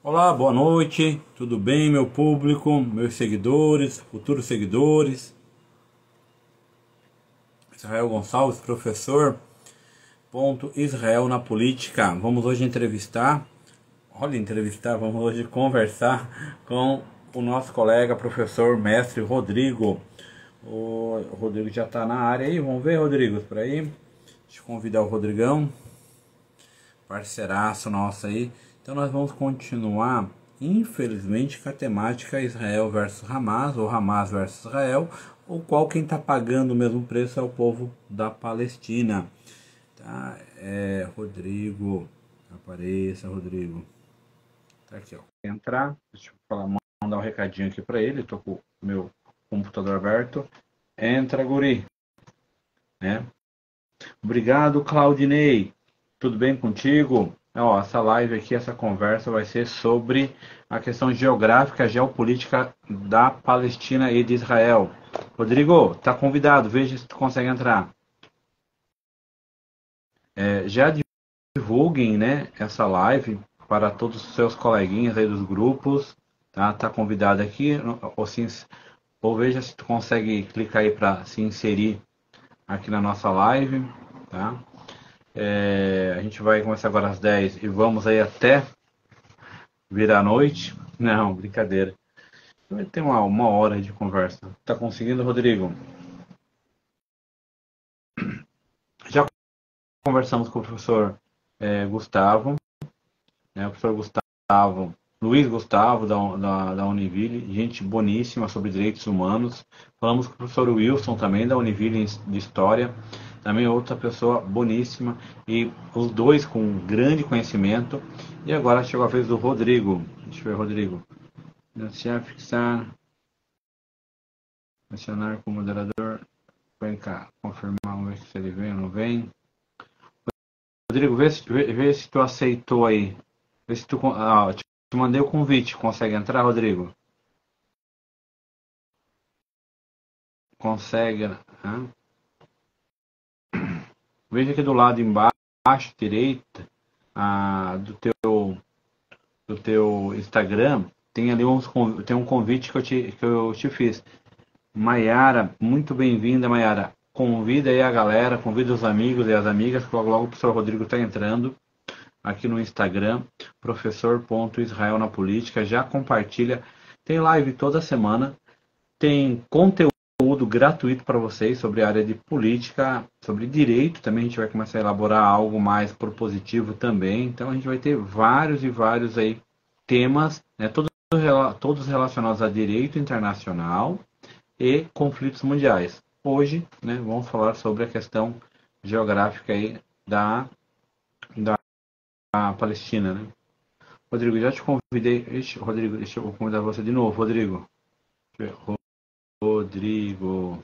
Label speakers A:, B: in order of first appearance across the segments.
A: Olá, boa noite, tudo bem, meu público, meus seguidores, futuros seguidores? Israel Gonçalves, professor, ponto Israel na política. Vamos hoje vamos hoje conversar com o nosso colega, professor, mestre Rodrigo. O Rodrigo já está na área aí, vamos ver, Rodrigo, por aí. Deixa eu convidar o Rodrigão, parceiraço nosso aí. Então nós vamos continuar, infelizmente, com a temática Israel versus Hamas, ou Hamas versus Israel, ou qual quem está pagando o mesmo preço é o povo da Palestina. Tá? Rodrigo, apareça, Rodrigo. Tá aqui, ó. Entrar, deixa eu mandar um recadinho aqui para ele, tô com o meu computador aberto. Entra, guri. Né? Obrigado, Claudinei. Tudo bem contigo? Ó, essa live aqui, essa conversa vai ser sobre a questão geográfica, geopolítica da Palestina e de Israel. Rodrigo, tá convidado, veja se tu consegue entrar. Já divulguem, né, essa live para todos os seus coleguinhas aí dos grupos, tá? Tá convidado aqui, ou veja se tu consegue clicar aí para se inserir aqui na nossa live, tá? A gente vai começar agora às 10 e vamos aí até virar a noite. Não, brincadeira. Vai ter uma hora de conversa. Tá conseguindo, Rodrigo? Já conversamos com o professor Gustavo, né? O professor Gustavo, Luiz Gustavo, da Univille, gente boníssima sobre direitos humanos. Falamos com o professor Wilson também, da Univille de História. Também outra pessoa boníssima, e os dois com grande conhecimento. E agora chegou a vez do Rodrigo. Deixa eu ver, Rodrigo. Iniciar, fixar, adicionar como moderador. Vem cá, confirmar, vamos ver se ele vem ou não vem. Rodrigo, vê se tu aceitou aí. Vê se tu. Te mandei o convite. Consegue entrar, Rodrigo? Consegue, né? Veja aqui do lado embaixo, direita, do teu Instagram, tem ali tem um convite que eu te fiz. Maiara, muito bem-vinda, Maiara. Convida aí a galera, convida os amigos e as amigas, que logo logo o professor Rodrigo está entrando aqui no Instagram, professor.israel na política. Já compartilha, tem live toda semana, tem conteúdo gratuito para vocês sobre a área de política, sobre direito também. A gente vai começar a elaborar algo mais propositivo também. Então a gente vai ter vários e vários aí temas, né, todos relacionados a direito internacional e conflitos mundiais. Hoje, né, vamos falar sobre a questão geográfica aí da Palestina, né? Rodrigo, já te convidei. Ixi, Rodrigo, deixa eu convidar você de novo, Rodrigo. Rodrigo.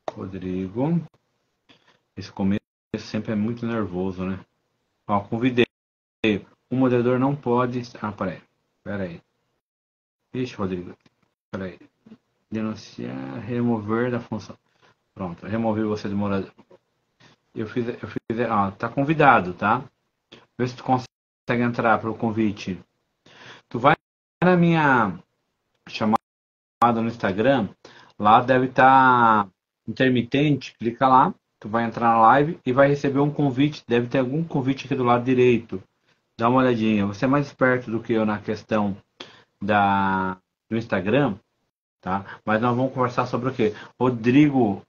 A: Rodrigo. Esse começo sempre é muito nervoso, né? Ó, convidei. O moderador não pode. Ah, peraí. Peraí. Ixi, Rodrigo. Peraí. Denunciar, remover da função. Pronto, removi você de moderador. Tá convidado, tá? Vê se tu consegue entrar para o convite. Tu vai na minha chamada no Instagram, lá deve estar intermitente, clica lá, tu vai entrar na live e vai receber um convite, deve ter algum convite aqui do lado direito. Dá uma olhadinha. Você é mais esperto do que eu na questão do Instagram, tá? Mas nós vamos conversar sobre o quê? Rodrigo.tá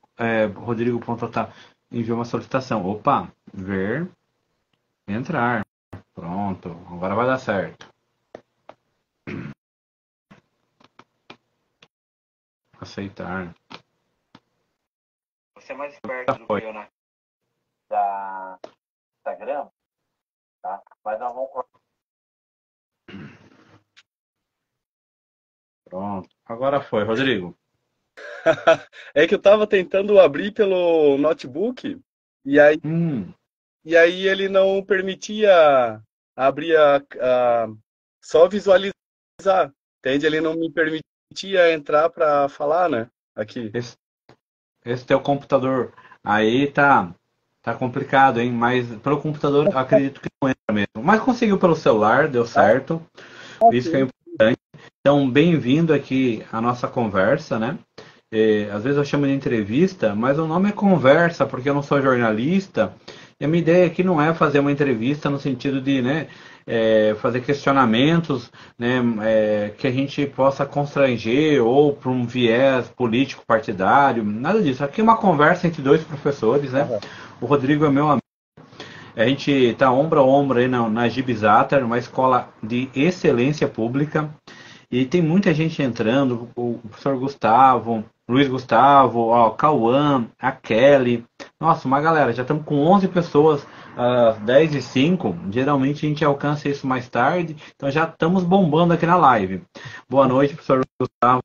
A: enviou uma solicitação. Opa, ver, entrar. Pronto, agora vai dar certo. Aceitar. Você é mais esperto do que eu da Instagram, tá? Mas nós vamos. Pronto. Agora foi, Rodrigo.
B: É que eu tava tentando abrir pelo notebook e aí,
A: Hum,
B: e aí ele não permitia abrir só visualizar, entende? Ele não me permitia entrar para falar, né? Aqui.
A: esse, esse teu computador aí tá. Tá complicado, hein? Mas pelo computador eu acredito que não entra mesmo. Mas conseguiu pelo celular, deu certo. Isso que é importante. Então, bem-vindo aqui à nossa conversa, né? Às vezes eu chamo de entrevista, mas o nome é conversa, porque eu não sou jornalista. E a minha ideia aqui não é fazer uma entrevista no sentido de, né, fazer questionamentos, né, que a gente possa constranger ou para um viés político partidário, nada disso. Aqui é uma conversa entre dois professores, né? O Rodrigo é meu amigo. A gente está ombro a ombro aí na Gibizatar, uma escola de excelência pública. E tem muita gente entrando, o professor Gustavo, Luiz Gustavo, ó, o Cauã, a Kelly. Nossa, uma galera, já estamos com 11 pessoas às 10h05. Geralmente a gente alcança isso mais tarde, então já estamos bombando aqui na live. Boa noite, professor Gustavo.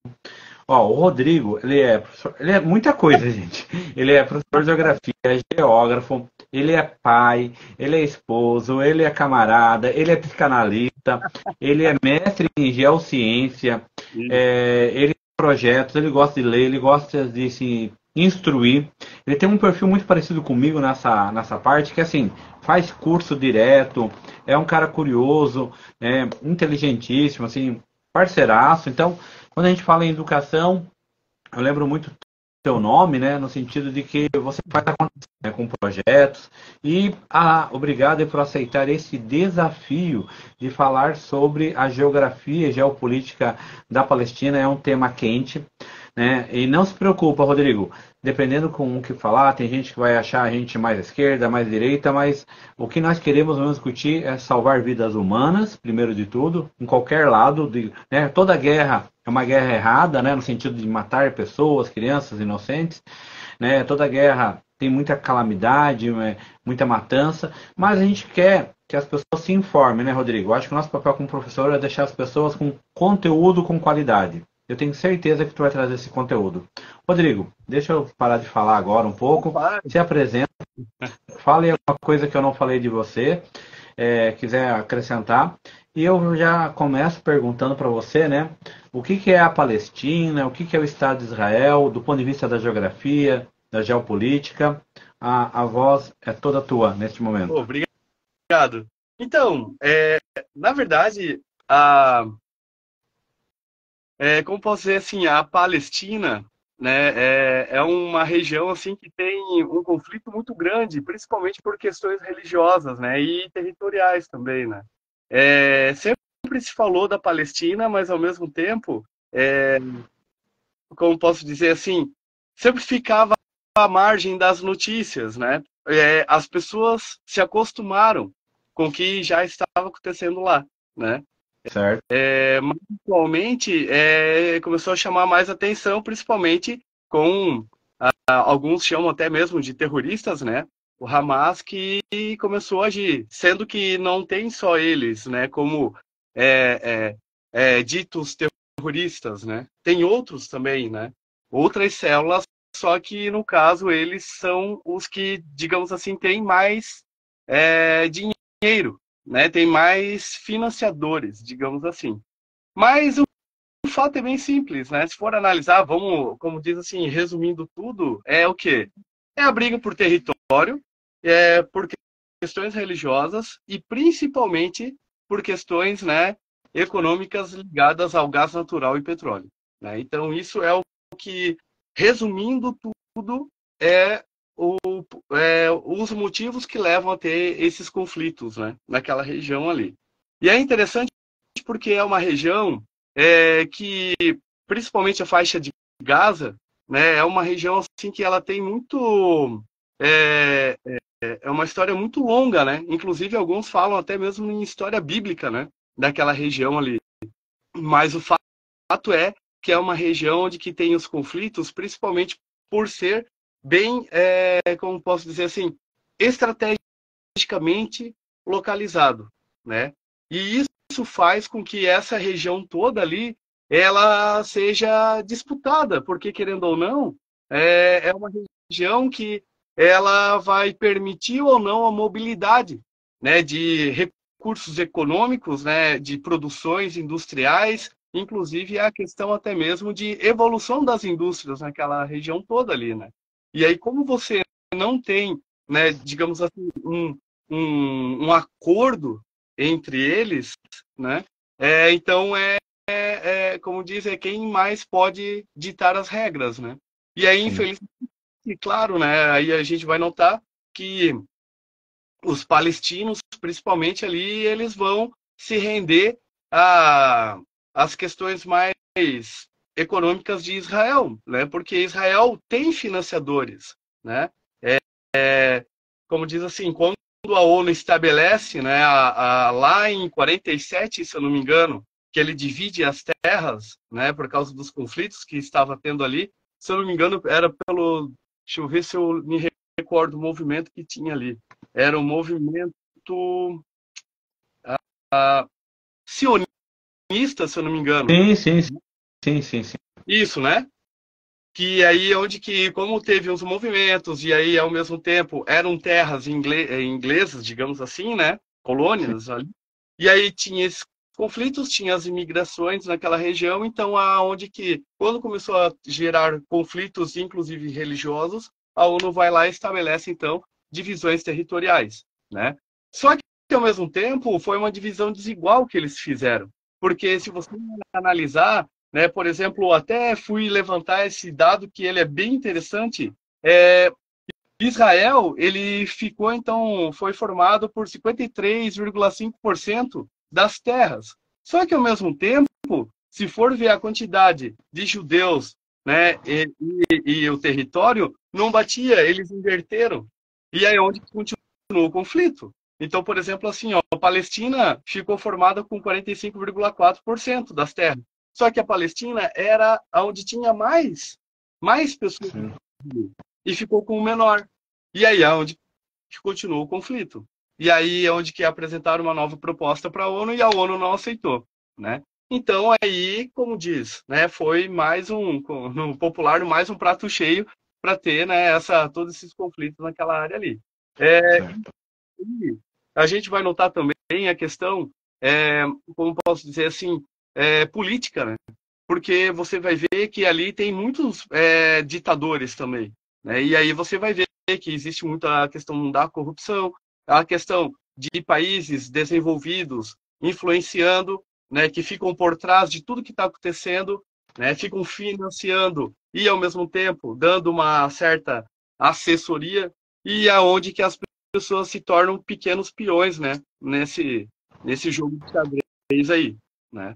A: Ó, o Rodrigo, ele é muita coisa, gente. Ele é professor de geografia, é geógrafo, ele é pai, ele é esposo, ele é camarada, ele é psicanalista, ele é mestre em geociência, ele tem projetos, ele gosta de ler, ele gosta de se instruir. Ele tem um perfil muito parecido comigo nessa parte, que assim, faz curso direto, é um cara curioso, inteligentíssimo, assim, parceiraço. Então, quando a gente fala em educação, eu lembro muito do seu nome, né, no sentido de que você faz acontecer, né, com projetos. E obrigado por aceitar esse desafio de falar sobre a geografia e geopolítica da Palestina. É um tema quente, né? E não se preocupa, Rodrigo. Dependendo com o que falar, tem gente que vai achar a gente mais à esquerda, mais à direita, mas o que nós queremos mesmo discutir é salvar vidas humanas, primeiro de tudo, em qualquer lado. Né? Toda guerra é uma guerra errada, né? No sentido de matar pessoas, crianças inocentes. Né? Toda guerra tem muita calamidade, muita matança, mas a gente quer que as pessoas se informem, né, Rodrigo? Eu acho que o nosso papel como professor é deixar as pessoas com conteúdo com qualidade. Eu tenho certeza que tu vai trazer esse conteúdo. Rodrigo, deixa eu parar de falar agora um pouco. Se apresenta, fale alguma coisa que eu não falei de você, quiser acrescentar. E eu já começo perguntando para você, né? O que é a Palestina? O que é o Estado de Israel, do ponto de vista da geografia, da geopolítica? A voz é toda tua neste momento.
B: Obrigado. Então, na verdade, como posso dizer assim, a Palestina, né, é uma região assim que tem um conflito muito grande, principalmente por questões religiosas, né, e territoriais também, né. Sempre se falou da Palestina, mas ao mesmo tempo, como posso dizer assim, sempre ficava à margem das notícias, né. As pessoas se acostumaram com o que já estava acontecendo lá, né.
A: Certo.
B: Mas atualmente começou a chamar mais atenção, principalmente com alguns chamam até mesmo de terroristas, né? O Hamas que começou a agir, sendo que não tem só eles, né? Como ditos terroristas, né? Tem outros também, né? Outras células, só que no caso eles são os que, digamos assim, têm mais dinheiro, né? Tem mais financiadores, digamos assim. Mas o fato é bem simples, né? Se for analisar, vamos, como diz assim, resumindo tudo, é o quê? É a briga por território, por questões religiosas e principalmente por questões, né, econômicas ligadas ao gás natural e petróleo, né? Então isso é o que, resumindo tudo, os motivos que levam a ter esses conflitos, né, naquela região ali. E é interessante porque é uma região que, principalmente a faixa de Gaza, né, é uma região assim que ela tem muito uma história muito longa, né? Inclusive alguns falam até mesmo em história bíblica, né, daquela região ali. Mas o fato é que é uma região onde que tem os conflitos, principalmente por ser bem, como posso dizer assim, estrategicamente localizado, né? E isso faz com que essa região toda ali ela seja disputada, porque querendo ou não, é uma região que ela vai permitir ou não a mobilidade, né, de recursos econômicos, né, de produções industriais, inclusive a questão até mesmo de evolução das indústrias naquela região toda ali, né? E aí, como você não tem né, digamos assim, um acordo entre eles, né? Então como diz, é quem mais pode ditar as regras, né? E aí,
A: Sim.
B: infelizmente, claro, né? Aí a gente vai notar que os palestinos, principalmente ali, eles vão se render a às questões mais econômicas de Israel, né? Porque Israel tem financiadores, né? Como diz assim, quando a ONU estabelece, né, lá em 47, se eu não me engano, que ele divide as terras, né, por causa dos conflitos que estava tendo ali, se eu não me engano, era pelo, deixa eu ver se eu me recordo o movimento que tinha ali. Era o movimento sionista, se eu não me engano.
A: Sim, sim, sim, sim, sim.
B: Isso, né? Que aí onde que, como teve uns movimentos, e aí ao mesmo tempo eram terras inglesas, digamos assim, né?
A: Sim.
B: Colônias ali. E aí tinha esses conflitos, tinha as imigrações naquela região, então aonde que, quando começou a gerar conflitos, inclusive religiosos, a ONU vai lá e estabelece, então, divisões territoriais, né? Só que, ao mesmo tempo, foi uma divisão desigual que eles fizeram. Porque se você analisar, né, por exemplo, até fui levantar esse dado que ele é bem interessante. Israel, ele ficou, então, foi formado por 53,5% das terras. Só que, ao mesmo tempo, se for ver a quantidade de judeus, né, e o território, não batia, eles inverteram. E aí é onde continuou o conflito. Então, por exemplo, assim, ó, a Palestina ficou formada com 45,4% das terras. Só que a Palestina era onde tinha mais pessoas
A: Sim.
B: e ficou com o menor. E aí é onde continuou o conflito. E aí é onde que apresentaram uma nova proposta para a ONU e a ONU não aceitou, né? Então aí, como diz, né, foi mais no popular, mais um prato cheio para ter, né, todos esses conflitos naquela área ali.
A: Certo.
B: E a gente vai notar também a questão, como posso dizer assim, política, né? Porque você vai ver que ali tem muitos ditadores também, né? E aí você vai ver que existe muita questão da corrupção, a questão de países desenvolvidos influenciando, né, que ficam por trás de tudo que está acontecendo, né, ficam financiando e ao mesmo tempo dando uma certa assessoria e aonde que as pessoas se tornam pequenos peões, né, nesse jogo de xadrez aí, né?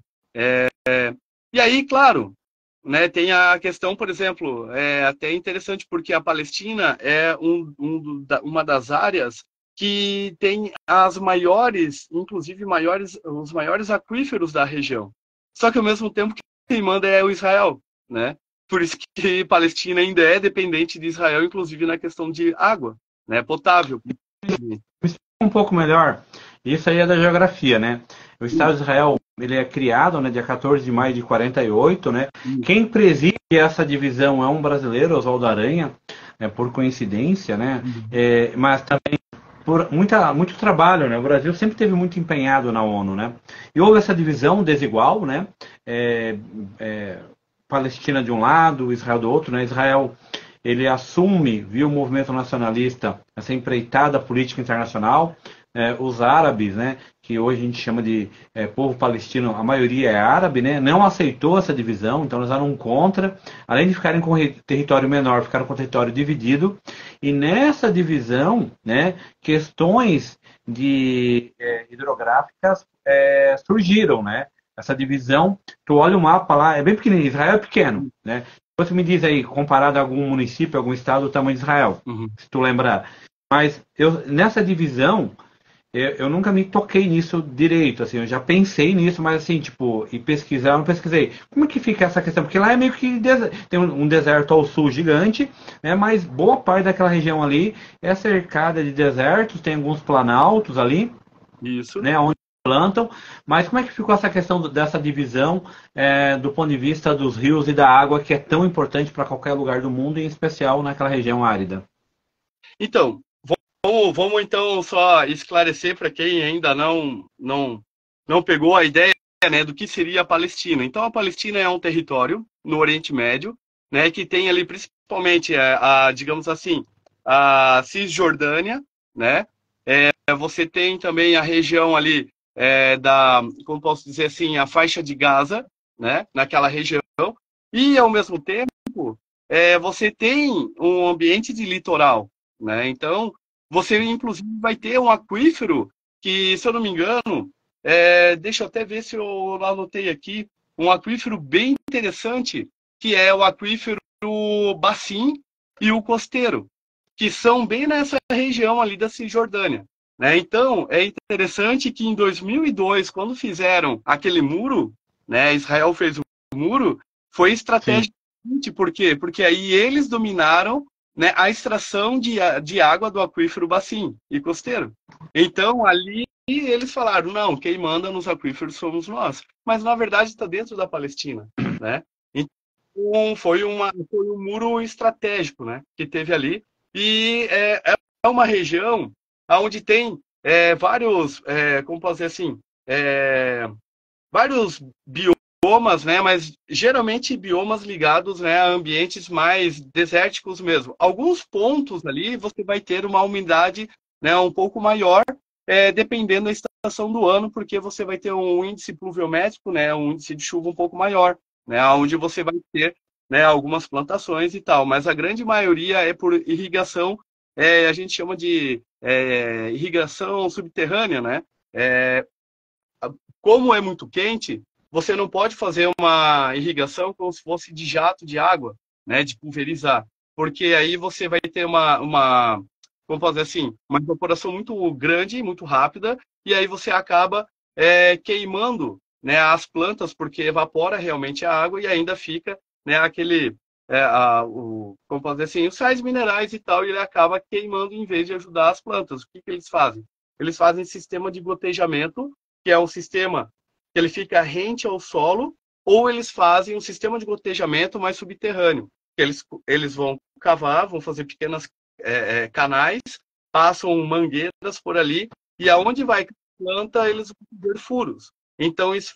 B: E aí, claro, né, tem a questão, por exemplo, até interessante porque a Palestina é uma das áreas que tem as maiores, inclusive os maiores aquíferos da região. Só que ao mesmo tempo quem manda é o Israel, né? Por isso que Palestina ainda é dependente de Israel, inclusive na questão de água, né, potável.
A: Um pouco melhor, isso aí é da geografia, né? O Estado de Israel, ele é criado, né, dia 14 de maio de 48, né? Quem preside essa divisão é um brasileiro, Oswaldo Aranha, né, por coincidência, né? Mas também por muito trabalho, né? O Brasil sempre teve muito empenhado na ONU, né? E houve essa divisão desigual, né? É, Palestina de um lado, Israel do outro, né? Israel ele assume, viu o movimento nacionalista, essa empreitada política internacional, os árabes, né, que hoje a gente chama de povo palestino, a maioria é árabe, né, não aceitou essa divisão, então eles eram contra, além de ficarem com território menor, ficaram com território dividido, e nessa divisão, né, questões hidrográficas surgiram, né, essa divisão, tu olha o mapa lá, é bem pequenininho, Israel é pequeno, né, você me diz aí, comparado a algum município, algum estado, o tamanho de Israel, se tu lembrar. Mas nessa divisão, eu nunca me toquei nisso direito, assim, eu já pensei nisso, mas assim, tipo, e pesquisar, eu não pesquisei. Como é que fica essa questão? Porque lá é meio que tem um deserto ao sul gigante, né, mas boa parte daquela região ali é cercada de desertos, tem alguns planaltos ali,
B: Isso.
A: né, onde plantam, mas como é que ficou essa questão dessa divisão do ponto de vista dos rios e da água, que é tão importante para qualquer lugar do mundo, em especial naquela região árida?
B: Então, vamos então só esclarecer para quem ainda não pegou a ideia, né, do que seria a Palestina. Então, a Palestina é um território no Oriente Médio, né, que tem ali principalmente digamos assim, a Cisjordânia, né? Você tem também a região ali como posso dizer assim, a faixa de Gaza, né? Naquela região. E, ao mesmo tempo, você tem um ambiente de litoral, né? Então, você, inclusive, vai ter um aquífero que, se eu não me engano, deixa eu até ver se eu anotei aqui, um aquífero bem interessante, que é o aquífero Bassim e o Costeiro, que são bem nessa região ali da Cisjordânia, né? Então, é interessante que em 2002, quando fizeram aquele muro, né, Israel fez o muro, foi
A: Sim.
B: estratégico. Por quê? Porque aí eles dominaram, né, a extração de água do aquífero Bassim e Costeiro. Então, ali eles falaram, não, quem manda nos aquíferos somos nós. Mas, na verdade, está dentro da Palestina, né? Então, foi um muro estratégico, né, que teve ali. E é uma região onde tem vários, como posso dizer assim, vários biomas, né, mas geralmente biomas ligados, né, a ambientes mais desérticos mesmo. Alguns pontos ali você vai ter uma umidade, né, um pouco maior, dependendo da estação do ano, porque você vai ter um índice pluviométrico, né, um índice de chuva um pouco maior, né, onde você vai ter, né, algumas plantações e tal, mas a grande maioria é por irrigação, a gente chama de irrigação subterrânea, né? É, como é muito quente, você não pode fazer uma irrigação como se fosse de jato de água, né, de pulverizar, porque aí você vai ter como fazer assim, uma evaporação muito grande, muito rápida, e aí você acaba queimando, né, as plantas, porque evapora realmente a água e ainda fica, né, como fazer assim, os sais minerais e tal, e ele acaba queimando em vez de ajudar as plantas. O que que eles fazem? Eles fazem sistema de gotejamento, que é um sistema que ele fica rente ao solo, ou eles fazem um sistema de gotejamento mais subterrâneo. Eles vão cavar, vão fazer pequenas canais, passam mangueiras por ali, e aonde vai a planta, eles vão fazer furos. Então, isso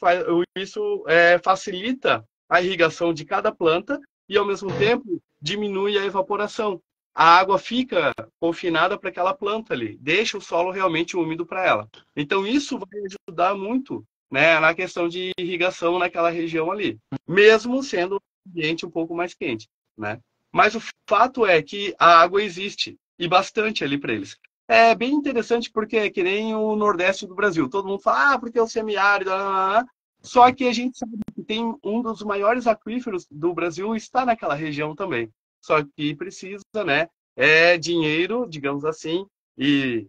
B: facilita a irrigação de cada planta e, ao mesmo tempo, diminui a evaporação. A água fica confinada para aquela planta ali, deixa o solo realmente úmido para ela. Então, isso vai ajudar muito, né, na questão de irrigação naquela região ali, mesmo sendo um ambiente um pouco mais quente, né? Mas o fato é que a água existe, e bastante ali para eles. É bem interessante porque é que nem o Nordeste do Brasil. Todo mundo fala, porque é o semiárido, só que a gente sabe que tem um dos maiores aquíferos do Brasil está naquela região também. Só que precisa, né, dinheiro, digamos assim, e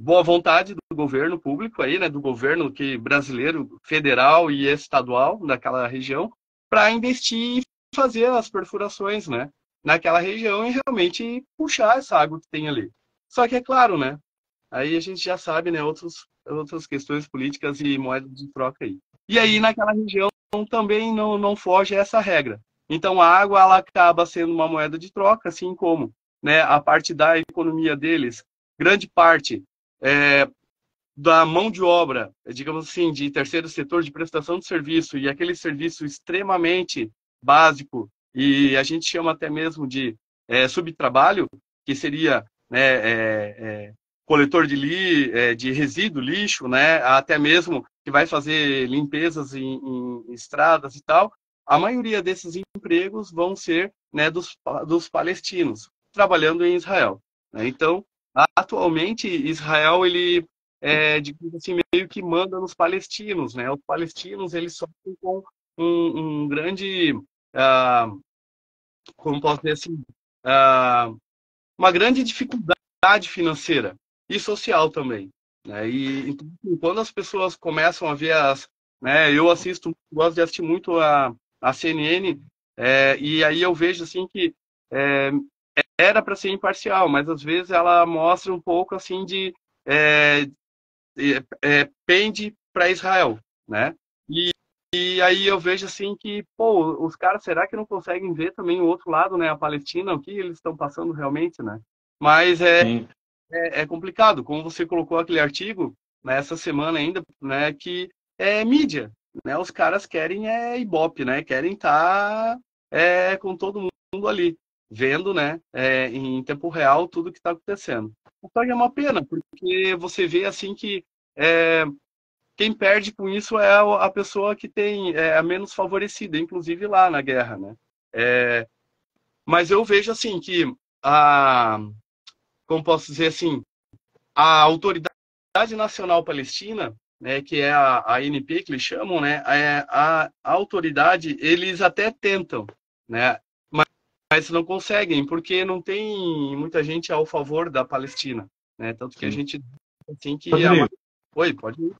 B: boa vontade do governo público aí, né, do governo brasileiro, federal e estadual naquela região, para investir e fazer as perfurações, né, naquela região e realmente puxar essa água que tem ali. Só que é claro, né, aí a gente já sabe, né, outras questões políticas e moedas de troca aí. E aí naquela região também não foge essa regra. Então a água ela acaba sendo uma moeda de troca, assim como, né, a parte da economia deles, grande parte da mão de obra, digamos assim, de terceiro setor de prestação de serviço e aquele serviço extremamente básico e a gente chama até mesmo de subtrabalho, que seria, né, coletor de resíduo, lixo, né, até mesmo que vai fazer limpezas em estradas e tal, a maioria desses empregos vão ser, né, dos palestinos, trabalhando em Israel, né? Então, atualmente, Israel, ele digamos assim, meio que manda nos palestinos, né? Os palestinos, eles sofrem com um grande, ah, como posso dizer assim, ah, uma grande dificuldade financeira e social também, né? E então, assim, quando as pessoas começam a ver né? Eu gosto de assistir muito a CNN, e aí eu vejo assim que é, era para ser imparcial, mas às vezes ela mostra um pouco assim de pende para Israel, né? E aí eu vejo assim que, pô, os caras, será que não conseguem ver também o outro lado, né? A Palestina, o que eles estão passando realmente, né? Mas
A: Sim.
B: é complicado, como você colocou aquele artigo, nessa semana ainda, né? Que é mídia, né? Os caras querem Ibope, né? Querem estar com todo mundo ali. vendo, né, em tempo real tudo que está acontecendo. Só que é uma pena, porque você vê assim que é, quem perde com isso é a pessoa que tem a menos favorecida, inclusive lá na guerra, né? É, mas eu vejo assim que a, como posso dizer assim, a Autoridade Nacional Palestina, né, que é a ANP que eles chamam, né, a autoridade, eles até tentam, né, mas não conseguem, porque não tem muita gente ao favor da Palestina, né, tanto que a
A: Sim.
B: gente assim que
A: Rodrigo,
B: Oi, pode ir.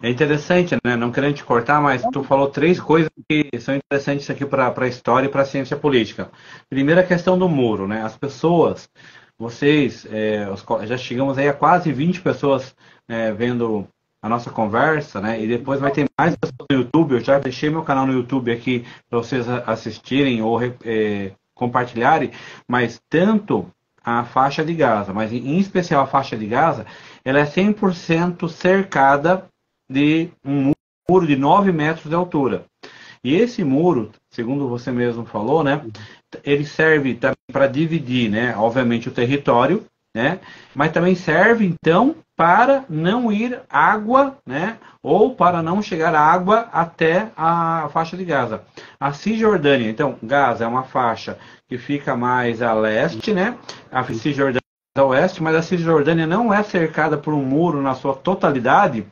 A: é interessante, né? Não querendo te cortar, mas tu falou três coisas que são interessantes aqui para a história e para a ciência política. Primeiro, a questão do muro, né? As pessoas, vocês, já chegamos aí a quase 20 pessoas vendo a nossa conversa, né? E depois vai ter mais pessoas no YouTube. Eu já deixei meu canal no YouTube aqui para vocês assistirem ou compartilharem, mas tanto a faixa de Gaza, mas em especial a faixa de Gaza, ela é 100% cercada de um muro de 9 metros de altura. E esse muro, segundo você mesmo falou, né, ele serve também para dividir, né, obviamente o território, né, mas também serve então para não ir água, né, ou para não chegar água até a faixa de Gaza. A Cisjordânia, então, Gaza é uma faixa que fica mais a leste, né, a Cisjordânia a oeste, mas a Cisjordânia não é cercada por um muro na sua totalidade,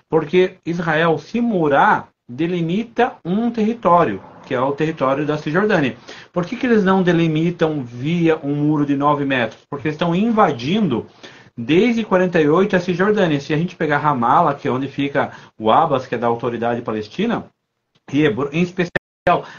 A: porque Israel, se murar, delimita um território, que é o território da Cisjordânia. Por que eles não delimitam via um muro de 9 metros? Porque eles estão invadindo desde 48 a Cisjordânia. Se a gente pegar Ramala, que é onde fica o Abbas, que é da autoridade palestina, e em especial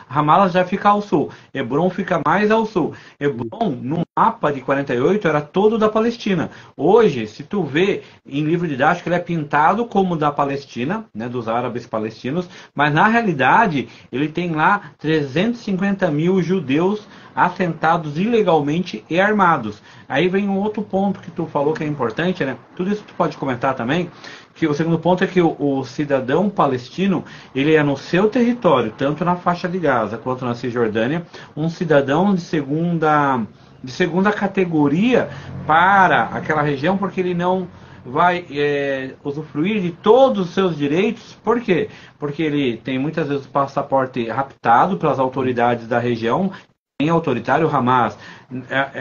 A: Ramallah já fica ao sul, Hebron fica mais ao sul. Hebron, no mapa de 48, era todo da Palestina. Hoje, se tu vê em livro didático, ele é pintado como da Palestina, né, dos árabes palestinos, mas na realidade ele tem lá 350 mil judeus assentados ilegalmente e armados. Aí vem um outro ponto que tu falou que é importante, né? Tudo isso tu pode comentar também, que o segundo ponto é que o cidadão palestino, ele é no seu território, tanto na faixa de Gaza quanto na Cisjordânia, um cidadão de segunda categoria para aquela região, porque ele não vai usufruir de todos os seus direitos. Por quê? Porque ele tem muitas vezes o passaporte raptado pelas autoridades da região. Em autoritário, o Hamas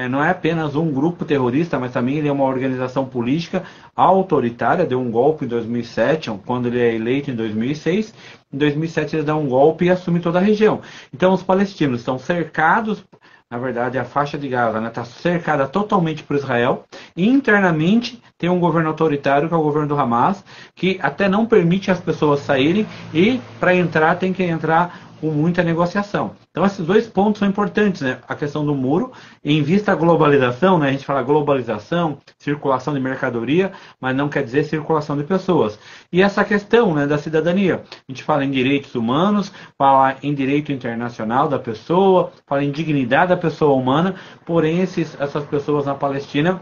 A: não é apenas um grupo terrorista, mas também ele é uma organização política autoritária. Deu um golpe em 2007, quando ele é eleito em 2006. Em 2007 ele dá um golpe e assume toda a região. Então os palestinos estão cercados, na verdade a faixa de Gaza está cercada totalmente por Israel. E internamente tem um governo autoritário, que é o governo do Hamas, que até não permite as pessoas saírem, e para entrar tem que entrar com muita negociação. Então esses dois pontos são importantes, né? A questão do muro, em vista à globalização, né? A gente fala globalização, circulação de mercadoria, mas não quer dizer circulação de pessoas. E essa questão, né, da cidadania. A gente fala em direitos humanos, fala em direito internacional da pessoa, fala em dignidade da pessoa humana, porém essas pessoas na Palestina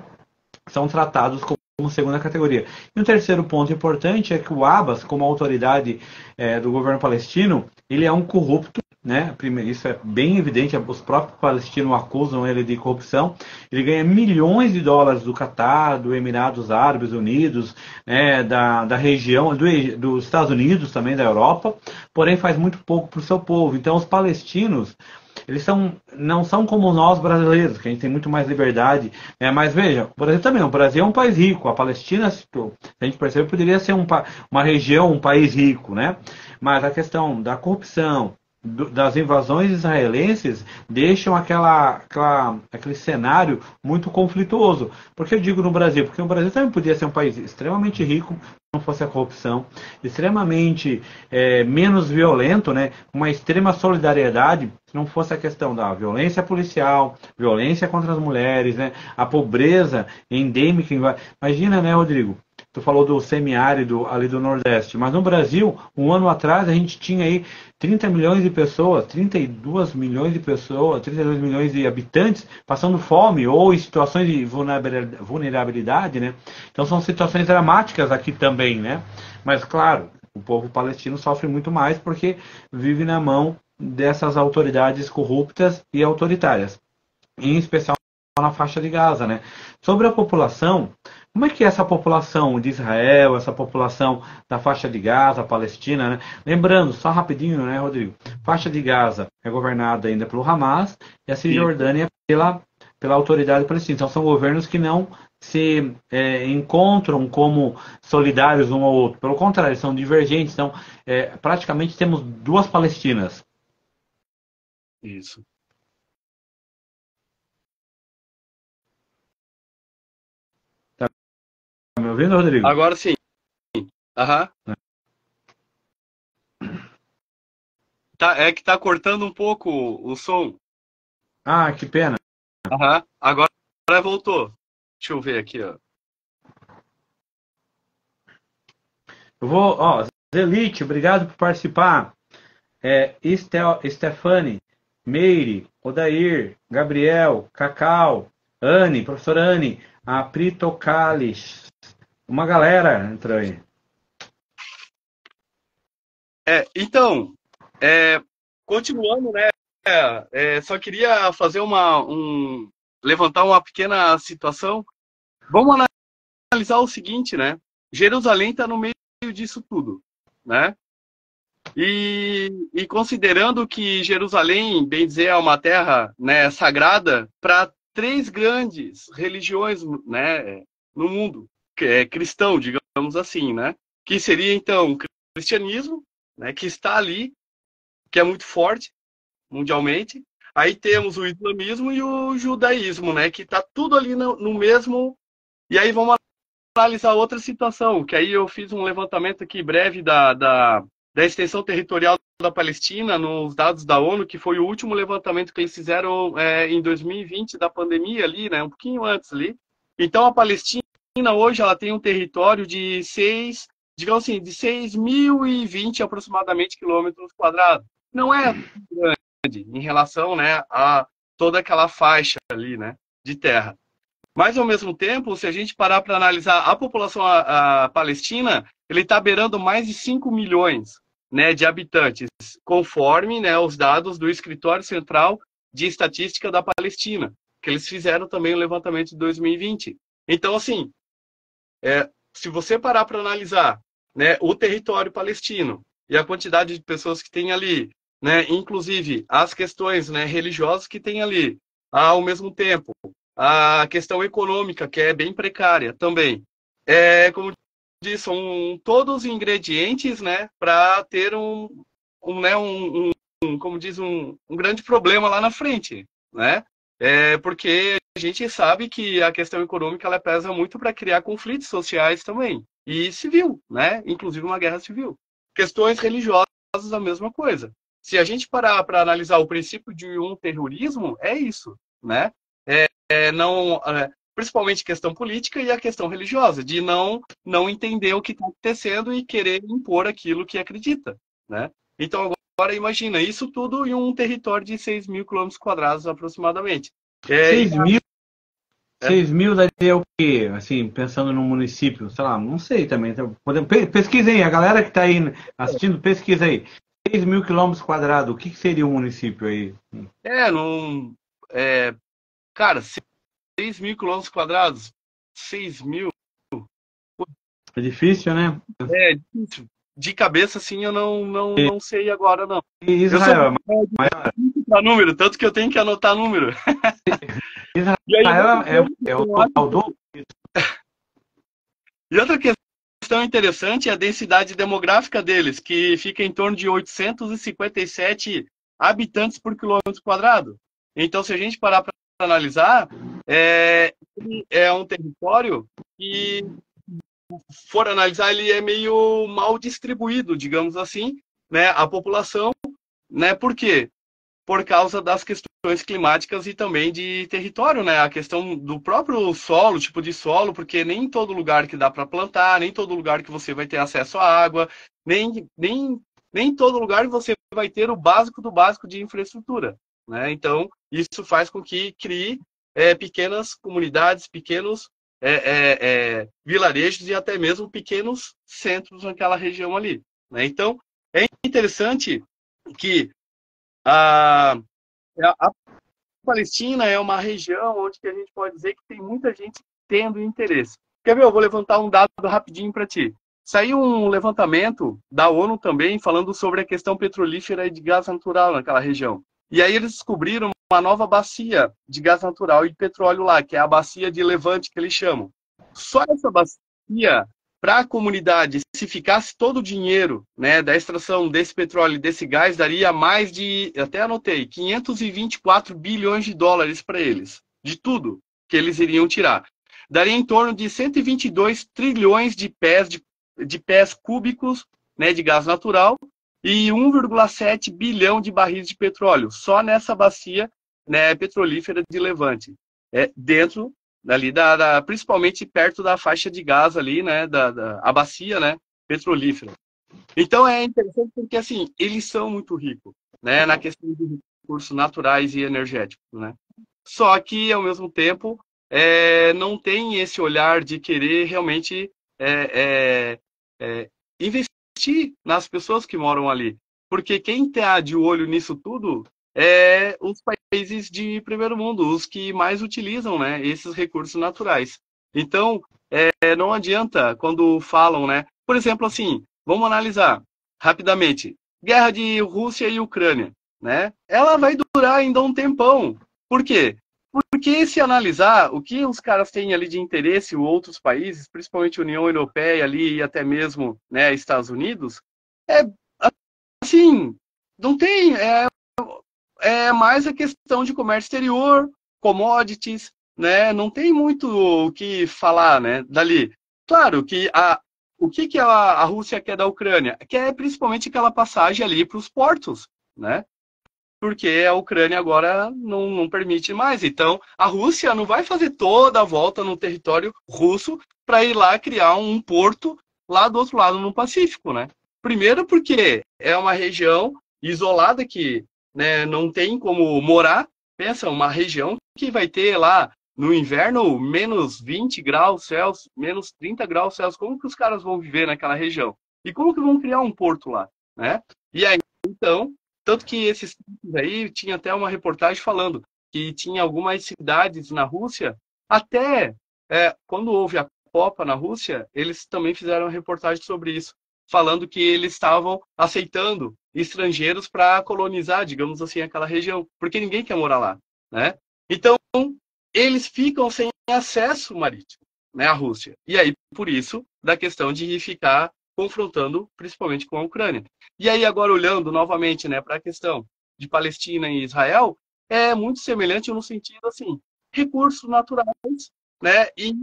A: são tratados como segunda categoria. E um terceiro ponto importante é que o Abbas, como autoridade do governo palestino, ele é um corrupto, né? Isso é bem evidente, os próprios palestinos acusam ele de corrupção. Ele ganha milhões de dólares do Catar, do Emirados Árabes Unidos, né, da região, dos Estados Unidos, também da Europa, porém faz muito pouco para o seu povo. Então os palestinos, eles não são como nós brasileiros, que a gente tem muito mais liberdade. Mas veja, o Brasil também, o Brasil é um país rico. A Palestina, se a gente percebe, poderia ser uma região, um país rico, né? Mas a questão da corrupção, das invasões israelenses, deixam aquele cenário muito conflituoso. Por que eu digo no Brasil? Porque o Brasil também podia ser um país extremamente rico, se não fosse a corrupção, extremamente menos violento, né? Uma extrema solidariedade, se não fosse a questão da violência policial, violência contra as mulheres, né? A pobreza endêmica. Imagina, né, Rodrigo? Tu falou do semiárido ali do Nordeste, mas no Brasil, um ano atrás, a gente tinha aí 30 milhões de pessoas, 32 milhões de pessoas, 32 milhões de habitantes passando fome ou em situações de vulnerabilidade, né? Então são situações dramáticas aqui também, né? Mas claro, o povo palestino sofre muito mais porque vive na mão dessas autoridades corruptas e autoritárias. em especial na faixa de Gaza, né? Sobre a população, como é que é essa população de Israel, essa população da faixa de Gaza, Palestina, né? Lembrando, só rapidinho, né, Rodrigo? Faixa de Gaza é governada ainda pelo Hamas e a Cisjordânia pela autoridade palestina. Então são governos que não se encontram como solidários um ao outro. Pelo contrário, são divergentes. Então, praticamente temos duas Palestinas.
B: Isso.
A: Tá me ouvindo, Rodrigo?
B: Agora sim. Aham. É que tá cortando um pouco o som.
A: Ah, que pena.
B: Aham. Agora voltou. Deixa eu ver aqui, ó.
A: Eu vou, ó, Zelite, obrigado por participar. Stefane, Meire, Odair, Gabriel, Cacau, Anne, professora Anne, a Prito Calis. Uma galera entrou aí.
B: Então, continuando, né? Só queria fazer levantar uma pequena situação. Vamos analisar o seguinte, né? Jerusalém está no meio disso tudo, né? E considerando que Jerusalém, bem dizer, é uma terra, né, sagrada para três grandes religiões, né, no mundo, que é cristão, digamos assim, né? Que seria então o cristianismo, né, que está ali, que é muito forte mundialmente. Aí temos o islamismo e o judaísmo, né, que está tudo ali no mesmo. E aí vamos analisar outra situação, que aí eu fiz um levantamento aqui breve da extensão territorial da Palestina nos dados da ONU, que foi o último levantamento que eles fizeram em 2020 da pandemia ali, né, um pouquinho antes ali. Então a Palestina hoje ela tem um território de digamos assim, de 6.020 aproximadamente quilômetros quadrados. Não é grande em relação, né, a toda aquela faixa ali, né, de terra. Mas, ao mesmo tempo, se a gente parar para analisar a população palestina, ele está beirando mais de 5 milhões, né, de habitantes, conforme, né, os dados do Escritório Central de Estatística da Palestina, que eles fizeram também o levantamento de 2020. Então, assim, se você parar para analisar, né, o território palestino e a quantidade de pessoas que tem ali, né, inclusive as questões, né, religiosas que tem ali, ao mesmo tempo, a questão econômica, que é bem precária também. Como disse, são todos ingredientes, né, para ter como diz, um grande problema lá na frente, né? Porque a gente sabe que a questão econômica ela pesa muito para criar conflitos sociais também, e civil, né? Inclusive uma guerra civil. Questões religiosas, a mesma coisa. Se a gente parar para analisar o princípio de um terrorismo, é isso, né? Principalmente questão política e a questão religiosa, de não entender o que está acontecendo e querer impor aquilo que acredita, né? Então, agora imagina, isso tudo em um território de 6.000 quilômetros quadrados aproximadamente.
A: 6.000? 6.000 daria o quê? Assim, pensando no município, sei lá, não sei também. Então, pesquisa aí, a galera que está aí assistindo, pesquisa aí. 6.000 quilômetros quadrados, o que seria um município aí?
B: Cara, 6.000 quilômetros quadrados, 6.000.
A: É difícil, né?
B: Difícil. De cabeça, assim, eu não sei agora, não.
A: Israel
B: eu sou maior número, tanto que eu tenho que anotar número.
A: Israel é o total do.
B: E outra questão interessante é a densidade demográfica deles, que fica em torno de 857 habitantes por quilômetro quadrado. Então, se a gente parar para analisar, é um território que, for analisar, ele é meio mal distribuído, digamos assim, né, a população, né? Por quê? Por causa das questões climáticas e também de território, né? A questão do próprio solo, tipo de solo, porque nem em todo lugar que dá para plantar, nem todo lugar que você vai ter acesso à água, nem em todo lugar você vai ter o básico do básico de infraestrutura, né? Então, isso faz com que crie pequenas comunidades, pequenos vilarejos e até mesmo pequenos centros naquela região ali, né? Então, é interessante que a Palestina é uma região onde que a gente pode dizer que tem muita gente tendo interesse. Quer ver? Eu vou levantar um dado rapidinho para ti. Saiu um levantamento da ONU também falando sobre a questão petrolífera e de gás natural naquela região. E aí eles descobriram uma nova bacia de gás natural e de petróleo lá, que é a bacia de Levante, que eles chamam. Só essa bacia, para a comunidade, se ficasse todo o dinheiro, né, da extração desse petróleo e desse gás, daria mais de, até anotei, 524 bilhões de dólares para eles, de tudo que eles iriam tirar. Daria em torno de 122 trilhões de pés cúbicos, né, de gás natural e 1,7 bilhão de barris de petróleo, só nessa bacia, né, petrolífera de Levante. Dentro ali principalmente perto da faixa de gás ali, né, a bacia, né, petrolífera. Então é interessante porque assim, eles são muito ricos, né, na questão de recursos naturais e energéticos, né? Só que ao mesmo tempo não tem esse olhar de querer realmente investir nas pessoas que moram ali. Porque quem está de olho nisso tudo é os países de primeiro mundo, os que mais utilizam, né, esses recursos naturais. Então, não adianta quando falam, né? Por exemplo, assim, vamos analisar rapidamente. Guerra de Rússia e Ucrânia, né? Ela vai durar ainda um tempão. Por quê? Porque se analisar o que os caras têm ali de interesse, outros países, principalmente a União Europeia ali e até mesmo, né, Estados Unidos, é assim, não tem, mais a questão de comércio exterior, commodities, né, não tem muito o que falar, né, dali. Claro que o que a Rússia quer da Ucrânia? Quer principalmente aquela passagem ali para os portos, né? Porque a Ucrânia agora não permite mais. Então, a Rússia não vai fazer toda a volta no território russo para ir lá criar um porto lá do outro lado no Pacífico, né? Primeiro porque é uma região isolada que, né, não tem como morar. Pensa, uma região que vai ter lá no inverno menos 20 graus Celsius, menos 30 graus Celsius. Como que os caras vão viver naquela região? E como que vão criar um porto lá, né? E aí, então, tanto que esses tempos aí tinha até uma reportagem falando que tinha algumas cidades na Rússia, até quando houve a Copa na Rússia, eles também fizeram uma reportagem sobre isso, falando que eles estavam aceitando estrangeiros para colonizar, digamos assim, aquela região, porque ninguém quer morar lá, né? Então, eles ficam sem acesso marítimo, né, à Rússia. E aí, por isso, da questão de ficar confrontando principalmente com a Ucrânia. E aí agora olhando novamente, né, para a questão de Palestina e Israel, é muito semelhante no sentido assim, recursos naturais, né, e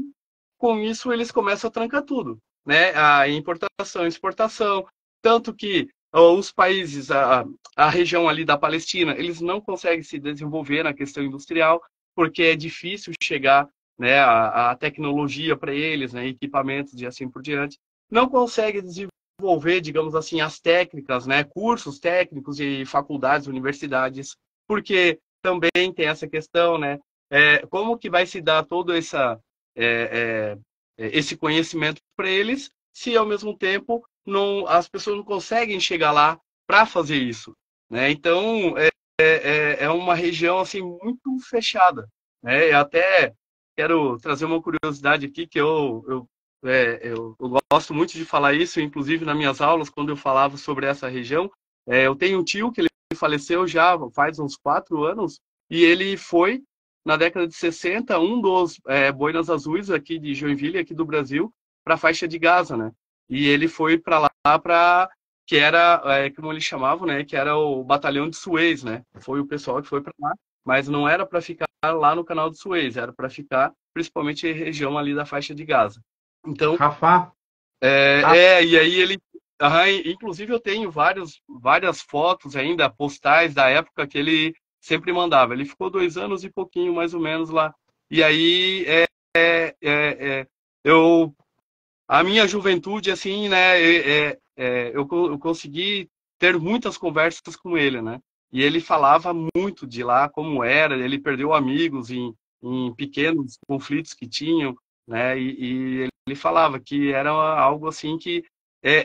B: com isso eles começam a trancar tudo, né, a importação, exportação, tanto que os países, a região ali da Palestina, eles não conseguem se desenvolver na questão industrial, porque é difícil chegar, né, a tecnologia para eles, né, equipamentos e assim por diante, não consegue desenvolver, digamos assim, as técnicas, né, cursos técnicos e faculdades, universidades, porque também tem essa questão, né, como que vai se dar todo esse conhecimento para eles, se ao mesmo tempo as pessoas não conseguem chegar lá para fazer isso, né? Então é uma região assim muito fechada, né? Eu até quero trazer uma curiosidade aqui que eu gosto muito de falar isso, inclusive nas minhas aulas, quando eu falava sobre essa região. Eu tenho um tio que ele faleceu já faz uns 4 anos, e ele foi, na década de 60, um dos boinas azuis aqui de Joinville, aqui do Brasil, para a faixa de Gaza, né? E ele foi para lá, que era, como eles chamavam, né? Que era o Batalhão de Suez, né? Foi o pessoal que foi para lá, mas não era para ficar lá no canal de Suez, era para ficar principalmente a região ali da faixa de Gaza. Então,
A: Rafa,
B: e aí ele. Inclusive eu tenho várias fotos ainda, postais da época que ele sempre mandava. Ele ficou 2 anos e pouquinho, mais ou menos, lá. E aí a minha juventude, assim, né, eu consegui ter muitas conversas com ele, né? E ele falava muito de lá, como era, ele perdeu amigos em pequenos conflitos que tinham, né? E ele falava que era algo assim que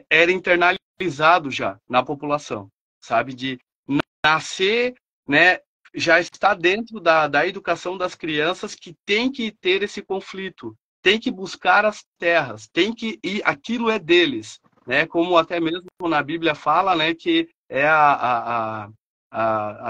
B: era internalizado já na população, sabe? De nascer, né? já está dentro da educação das crianças que tem que ter esse conflito, tem que buscar as terras, tem que ir, aquilo é deles, né? Como até mesmo na Bíblia fala, né, que é a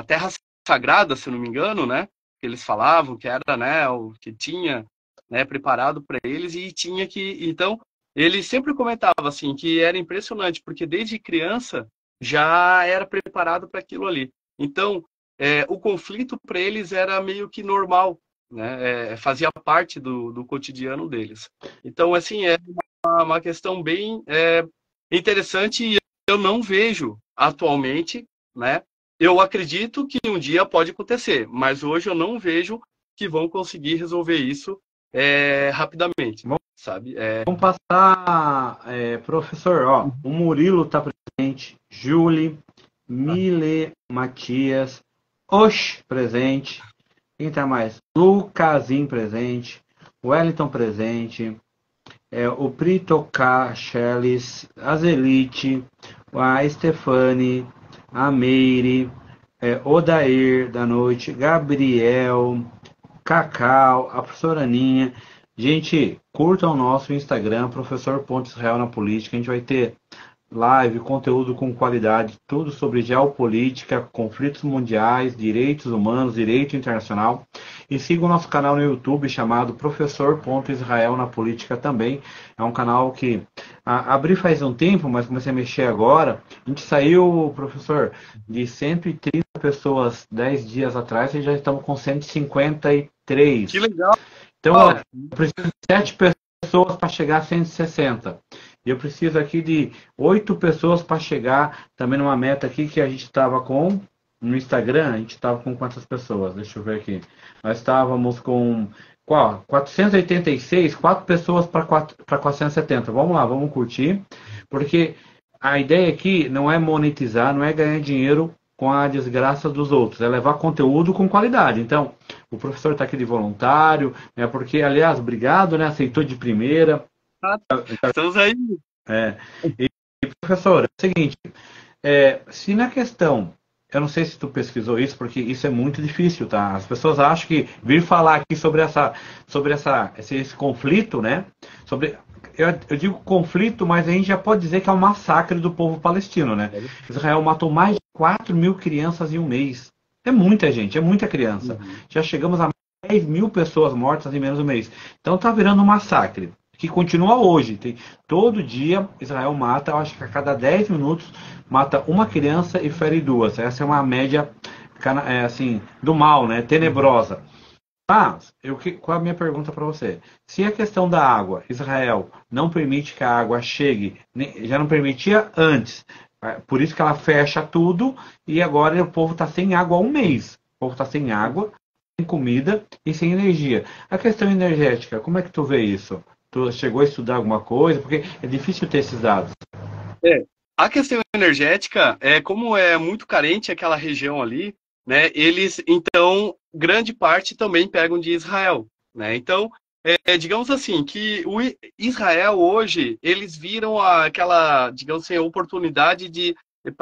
B: terra sagrada, se não me engano, né? Que eles falavam que era, né, o que tinha, né, preparado para eles e tinha que, então, ele sempre comentava assim que era impressionante porque desde criança já era preparado para aquilo ali. Então, o conflito para eles era meio que normal, né? Fazia parte do cotidiano deles. Então, assim, é uma questão bem interessante e eu não vejo atualmente, né? Eu acredito que um dia pode acontecer, mas hoje eu não vejo que vão conseguir resolver isso rapidamente, sabe?
A: Vamos passar, professor, ó, o Murilo está presente, Julie, Mile Matias, Osh presente, quem tá mais? Lucasim presente, Wellington presente, o Prito K. Chelis, a Zelite, a Stefane, a Meire, Odair da noite, Gabriel, Cacau, a professora Aninha. Gente, curtam o nosso Instagram, Professor Pontes Real na Política. A gente vai ter live, conteúdo com qualidade, tudo sobre geopolítica, conflitos mundiais, direitos humanos, direito internacional. E siga o nosso canal no YouTube chamado Professor Ponto Israel na Política também. É um canal que abri faz um tempo, mas comecei a mexer agora. A gente saiu, professor, de 130 pessoas 10 dias atrás e já estamos com 153.
B: Que legal!
A: Então, eu preciso de 7 pessoas para chegar a 160. E eu preciso aqui de 8 pessoas para chegar também numa meta aqui que a gente estava com no Instagram. A gente estava com quantas pessoas? Deixa eu ver aqui. Nós estávamos com 486, 4 pessoas para 470. Vamos lá, vamos curtir. Porque a ideia aqui não é monetizar, não é ganhar dinheiro com a desgraça dos outros, é levar conteúdo com qualidade. Então, o professor está aqui de voluntário, né? Porque, aliás, obrigado, né? Aceitou de primeira.
B: Estamos aí.
A: E, professor, é o seguinte, se na questão, eu não sei se tu pesquisou isso, porque isso é muito difícil, tá? As pessoas acham que vir falar aqui sobre esse conflito, né? Eu digo conflito, mas a gente já pode dizer que é um massacre do povo palestino, né? Israel matou mais de 4 mil crianças em um mês. É muita gente, é muita criança. Já chegamos a 10 mil pessoas mortas em menos de um mês. Então tá virando um massacre, que continua hoje. Todo dia Israel mata, eu acho que a cada 10 minutos mata uma criança e fere duas. Essa é uma média assim, do mal, né? Tenebrosa. Mas, qual é a minha pergunta para você? Se a questão da água, Israel não permite que a água chegue, já não permitia antes, por isso que ela fecha tudo e agora o povo está sem água há um mês. O povo está sem água, sem comida e sem energia. A questão energética, como é que tu vê isso? Tu chegou a estudar alguma coisa? Porque é difícil ter esses dados.
B: A questão energética, como é muito carente aquela região ali, né? Eles, então, grande parte também pegam de Israel, né? Então, digamos assim, que o Israel hoje, eles viram aquela, digamos assim, oportunidade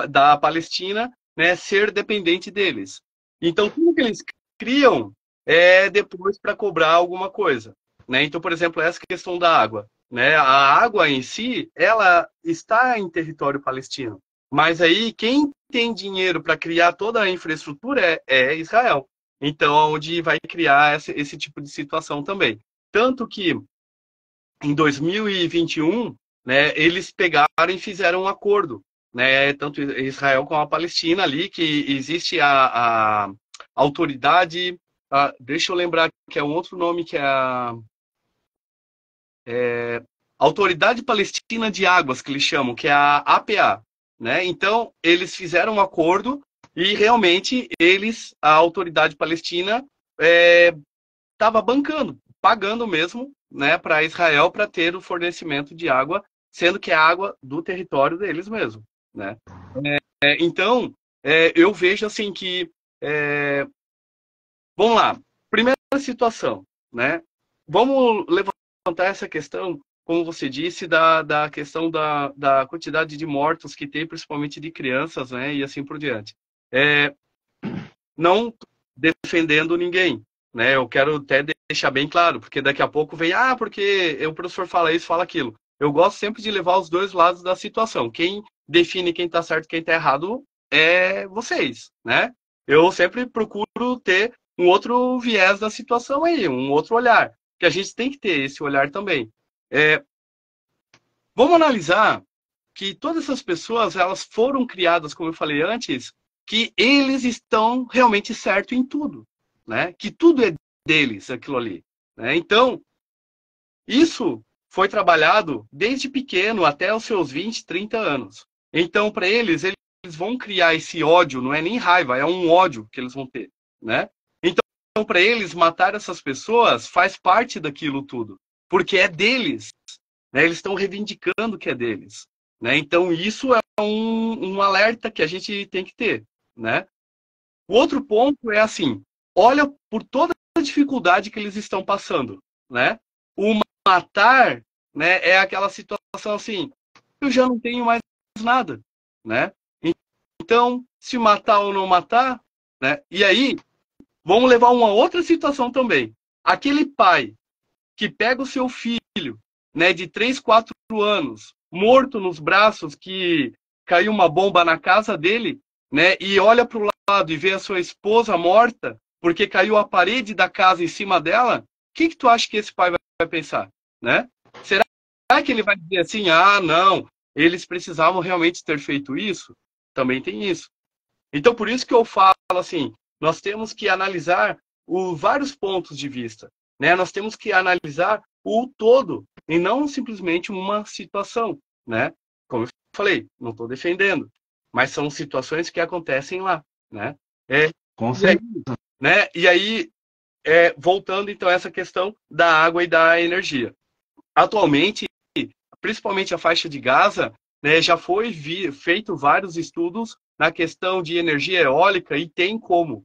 B: da Palestina, né, ser dependente deles. Então, tudo que eles criam é depois para cobrar alguma coisa, né? Então, por exemplo, essa questão da água, né? A água em si, ela está em território palestino, mas aí quem tem dinheiro para criar toda a infraestrutura é Israel. Então, onde vai criar esse tipo de situação também. Tanto que em 2021, né, eles pegaram e fizeram um acordo, né, tanto Israel como a Palestina ali, que existe a autoridade, deixa eu lembrar que é um outro nome que é a Autoridade Palestina de Águas, que eles chamam, que é a APA, né? Então, eles fizeram um acordo e realmente a autoridade palestina, estava bancando, pagando mesmo, né, para Israel para ter o fornecimento de água, sendo que é água do território deles mesmo, né? Então, eu vejo assim que, vamos lá, primeira situação, né? Vamos levantar essa questão, como você disse, da questão da quantidade de mortos que tem, principalmente de crianças, né, e assim por diante. Não defendendo ninguém, né? Eu quero até deixar bem claro, porque daqui a pouco vem, porque o professor fala isso, fala aquilo. Eu gosto sempre de levar os dois lados da situação. Quem define quem está certo e quem está errado é vocês, né? Eu sempre procuro ter um outro viés da situação aí, um outro olhar, que a gente tem que ter esse olhar também. Vamos analisar que todas essas pessoas, elas foram criadas, como eu falei antes, que eles estão realmente certo em tudo, né? Que tudo é deles, aquilo ali, né? Então, isso foi trabalhado desde pequeno até os seus 20, 30 anos. Então, para eles vão criar esse ódio, não é nem raiva, é um ódio que eles vão ter, né? Então, para eles, matar essas pessoas faz parte daquilo tudo, porque é deles, né? Eles estão reivindicando que é deles, né? Então, isso é um alerta que a gente tem que ter, né? O outro ponto é assim, olha por toda a dificuldade que eles estão passando, né? O matar, né, é aquela situação assim, eu já não tenho mais nada, né? Então, se matar ou não matar, né? E aí, vamos levar uma outra situação também. Aquele pai que pega o seu filho, né, de 3, 4 anos, morto nos braços, que caiu uma bomba na casa dele, né, e olha para o lado e vê a sua esposa morta, porque caiu a parede da casa em cima dela, o que tu acha que esse pai vai pensar, né? Será que ele vai dizer assim, não, eles precisavam realmente ter feito isso? Também tem isso. Então, por isso que eu falo assim, nós temos que analisar vários pontos de vista, né? Nós temos que analisar o todo e não simplesmente uma situação, né? Como eu falei, não estou defendendo, mas são situações que acontecem lá, né?
A: Com
B: E aí,
A: certeza.
B: né? E aí, voltando então a essa questão da água e da energia. Atualmente, principalmente a faixa de Gaza, né, já foi feito vários estudos na questão de energia eólica e tem como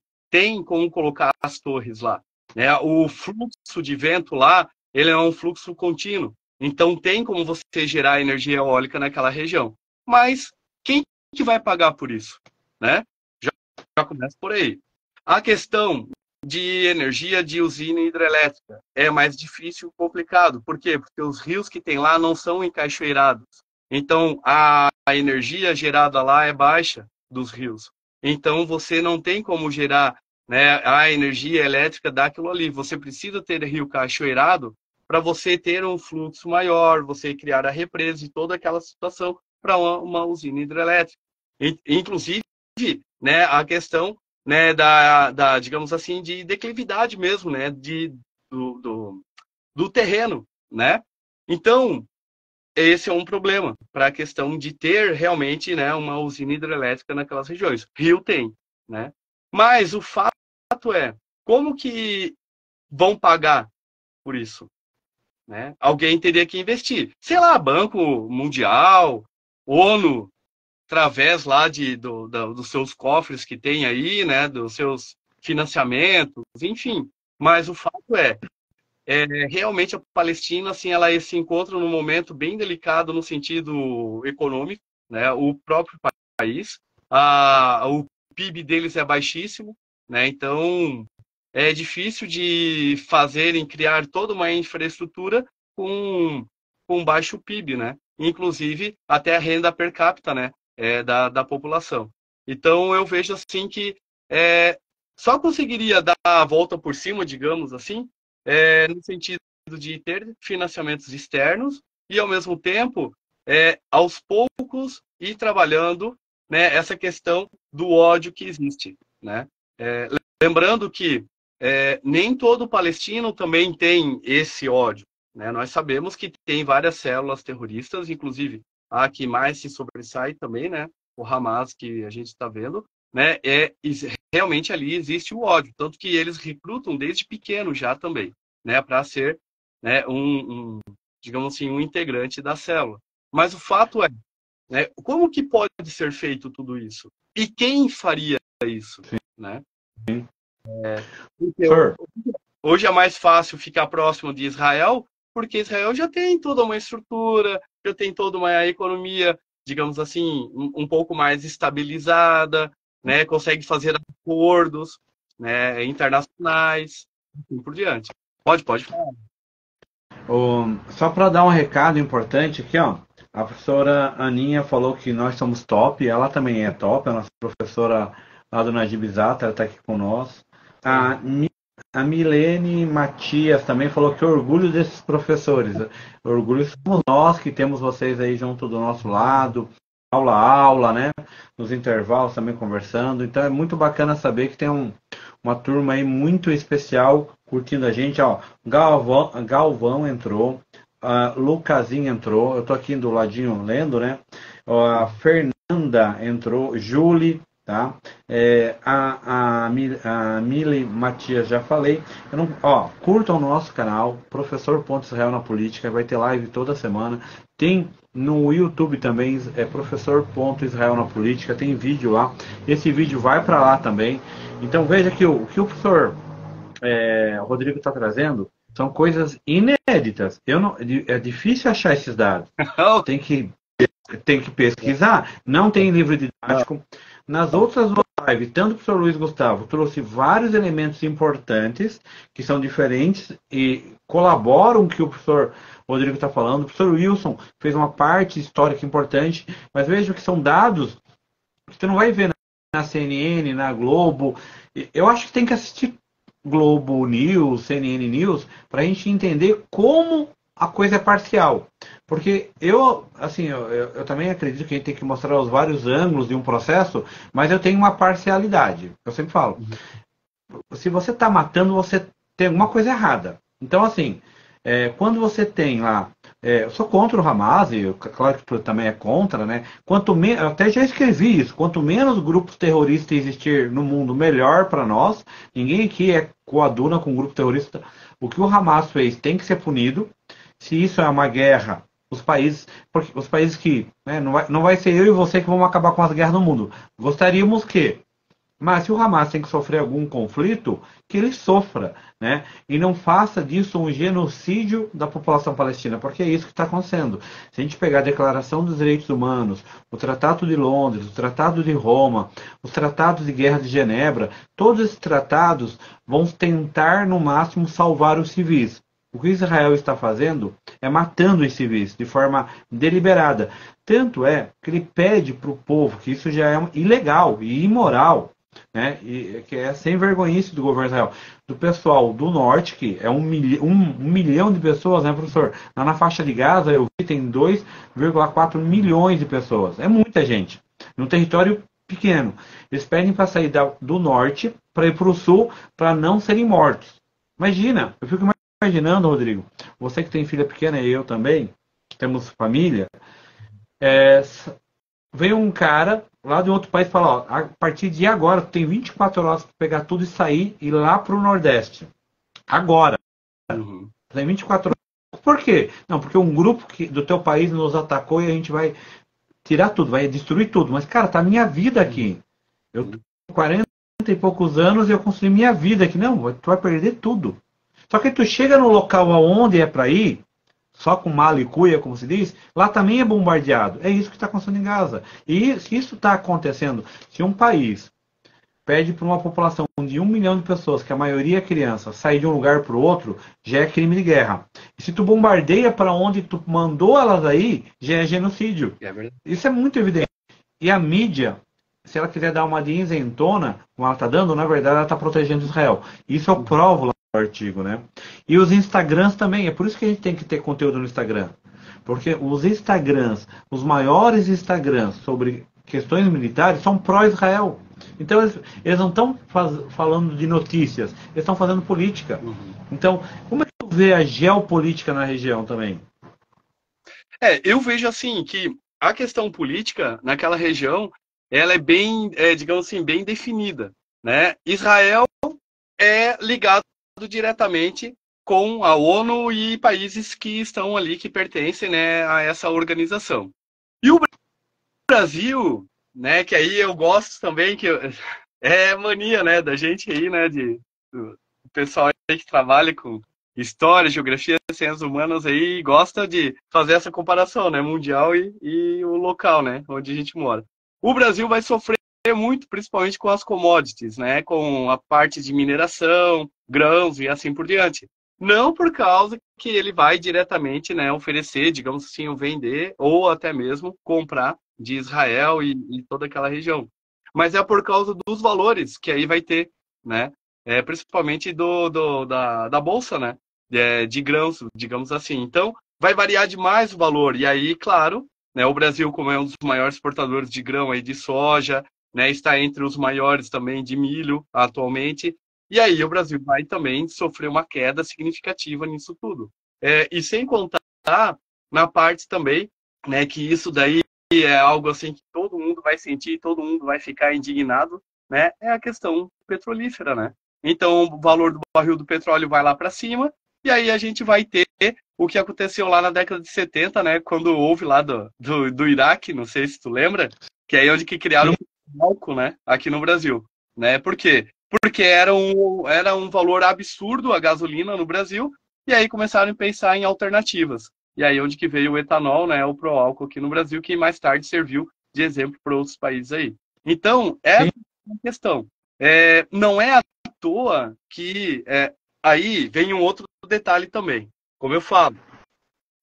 B: colocar as torres lá, né? O fluxo de vento lá, ele é um fluxo contínuo, então tem como você gerar energia eólica naquela região. Mas quem que vai pagar por isso, né? Já começa por aí. A questão de energia de usina hidrelétrica é mais difícil e complicado. Por quê? Porque os rios que tem lá não são encaixoeirados. Então, a energia gerada lá é baixa dos rios. Então, você não tem como gerar, né, a energia elétrica daquilo ali. Você precisa ter rio cachoeirado para você ter um fluxo maior, você criar a represa e toda aquela situação para uma usina hidrelétrica. Inclusive, né, a questão, né, digamos assim, de declividade mesmo, né, do terreno, né? Então, esse é um problema para a questão de ter realmente, né, uma usina hidrelétrica naquelas regiões. Rio tem, né? Mas o fato é, como que vão pagar por isso, né? Alguém teria que investir. Sei lá, Banco Mundial, ONU, através lá dos seus cofres que tem aí, né, dos seus financiamentos, enfim. Mas o fato realmente a Palestina, assim, ela se encontra num momento bem delicado no sentido econômico, né, o próprio país, o PIB deles é baixíssimo, né, então é difícil de fazerem, criar toda uma infraestrutura com baixo PIB, né, inclusive até a renda per capita, né, da população. Então eu vejo assim que só conseguiria dar a volta por cima, digamos assim, no sentido de ter financiamentos externos e, ao mesmo tempo, aos poucos, ir trabalhando, né, essa questão do ódio que existe, né? Lembrando que nem todo palestino também tem esse ódio, né? Nós sabemos que tem várias células terroristas, inclusive a que mais se sobressai também, né? O Hamas, que a gente está vendo, né? Realmente ali existe o ódio, tanto que eles recrutam desde pequeno já também, né? Para ser, né, digamos assim, um integrante da célula. Mas o fato é, né? Como que pode ser feito tudo isso? E quem faria isso, né?
A: Sim.
B: Porque hoje é mais fácil ficar próximo de Israel, porque Israel já tem toda uma estrutura, já tem toda uma economia, digamos assim, um pouco mais estabilizada, né? Consegue fazer acordos. né, internacionais, assim por diante. Pode falar.
A: Só para dar um recado importante aqui, ó. A professora Aninha falou que nós somos top, ela também é top, a nossa professora lá do Najib Zata, ela está aqui com nós. A, Mi- a Milene Matias também falou que orgulho desses professores. Orgulho somos nós que temos vocês aí junto do nosso lado, aula a aula, né? Nos intervalos também conversando. Então é muito bacana saber que tem uma turma aí muito especial curtindo a gente, ó. Galvão entrou, Lucasinho entrou, eu tô aqui do ladinho lendo, né? Ó, a Fernanda entrou, Julie, tá? A Mili Matias já falei. Eu não, ó, curtam o nosso canal, Professor Ponto Israel na Política, vai ter live toda semana. Tem no YouTube também, Professor Ponto Israel na Política, tem vídeo lá. Esse vídeo vai para lá também. Então veja que o que o professor o Rodrigo está trazendo são coisas inéditas. Eu não, é difícil achar esses dados. Tem que, tem que pesquisar. Não tem livro didático. Nas outras lives, tanto o professor Luiz Gustavo trouxe vários elementos importantes que são diferentes e colaboram com o que o professor Rodrigo está falando. O professor Wilson fez uma parte histórica importante, mas veja que são dados que você não vai ver na CNN, na Globo. Eu acho que tem que assistir Globo News, CNN News, para a gente entender como a coisa é parcial. Porque eu também acredito que a gente tem que mostrar os vários ângulos de um processo, mas eu tenho uma parcialidade. Eu sempre falo, se você está matando, você tem alguma coisa errada. Então, assim, quando você tem lá, eu sou contra o Hamas, e claro que tu também é contra, né? Eu até já escrevi isso, quanto menos grupos terroristas existir no mundo, melhor para nós. Ninguém aqui coaduna com um grupo terrorista. O que o Hamas fez tem que ser punido. Se isso é uma guerra, porque os países que, né, não vai ser eu e você que vamos acabar com as guerras no mundo. Gostaríamos que, mas se o Hamas tem que sofrer algum conflito, que ele sofra, né? E não faça disso um genocídio da população palestina, porque é isso que está acontecendo. Se a gente pegar a Declaração dos Direitos Humanos, o Tratado de Londres, o Tratado de Roma, os Tratados de Guerra de Genebra, todos esses tratados vão tentar, no máximo, salvar os civis. O que Israel está fazendo é matando os civis de forma deliberada. Tanto é que ele pede para o povo, que isso já é ilegal e imoral, né? E que é sem vergonhice do governo de Israel, do pessoal do norte, que é um milhão de pessoas, né, professor? Lá na faixa de Gaza, eu vi, tem 2,4 milhões de pessoas. É muita gente, num território pequeno. Eles pedem para sair do norte para ir para o sul, para não serem mortos. Imagina, eu fico imaginando, Rodrigo, você que tem filha pequena e eu também, temos família, é, vem um cara lá de outro país e fala, ó, a partir de agora, tu tem 24 horas para pegar tudo e sair e ir lá para o Nordeste. Agora.
B: Uhum.
A: Tem 24 horas. Por quê? Não, porque um grupo do teu país nos atacou e a gente vai tirar tudo, vai destruir tudo. Mas, cara, tá a minha vida aqui. Eu tenho 40 e poucos anos e eu construí minha vida aqui. Não, tu vai perder tudo. Só que tu chega no local aonde é para ir, só com mala e cuia, como se diz, lá também é bombardeado. É isso que está acontecendo em Gaza. E se isso está acontecendo, se um país pede para uma população de 1 milhão de pessoas, que a maioria é criança, sair de um lugar para o outro, já é crime de guerra. E se tu bombardeia para onde tu mandou elas aí, já é genocídio. Isso é muito evidente. E a mídia, se ela quiser dar uma de isentona, como ela está dando, na verdade ela está protegendo Israel. Isso eu provo lá no artigo, né? E os Instagrams também, é por isso que a gente tem que ter conteúdo no Instagram. Porque os Instagrams, os maiores Instagrams sobre questões militares são pró-Israel. Então eles não estão falando de notícias, eles estão fazendo política. Então, como é que tu vê a geopolítica na região também?
B: Eu vejo assim que a questão política naquela região, ela é bem, digamos assim, bem definida, né? Israel é ligado diretamente com a ONU e países que estão ali, que pertencem, né, a essa organização. E o Brasil, né, que aí eu gosto também, é mania, né, da gente aí, né, do pessoal aí que trabalha com história, geografia, ciências humanas aí, gosta de fazer essa comparação, né, mundial e o local, né, onde a gente mora. O Brasil vai sofrer muito, principalmente com as commodities, né? Com a parte de mineração, grãos e assim por diante. Não por causa que ele vai diretamente, né, oferecer, digamos assim, ou vender, ou até mesmo comprar de Israel e toda aquela região. Mas é por causa dos valores que aí vai ter, né? Principalmente da bolsa, né? De grãos, digamos assim. Então, vai variar demais o valor. E aí, claro, né, o Brasil, como é um dos maiores exportadores de grão aí, de soja, né, está entre os maiores também de milho atualmente. E aí o Brasil vai também sofrer uma queda significativa nisso tudo. E sem contar na parte também, né, que isso daí é algo assim que todo mundo vai sentir, todo mundo vai ficar indignado, né, é a questão petrolífera, né? Então o valor do barril do petróleo vai lá para cima, e aí a gente vai ter o que aconteceu lá na década de 70, né, quando houve lá do Iraque, não sei se tu lembra, que é aí onde que criaram o álcool, né, aqui no Brasil, né? Por quê? Porque era um valor absurdo a gasolina no Brasil, e aí começaram a pensar em alternativas. E aí onde que veio o etanol, né, o pró-álcool aqui no Brasil, que mais tarde serviu de exemplo para outros países aí. Então, essa é a questão. Não é à toa que aí vem um outro detalhe também. Como eu falo,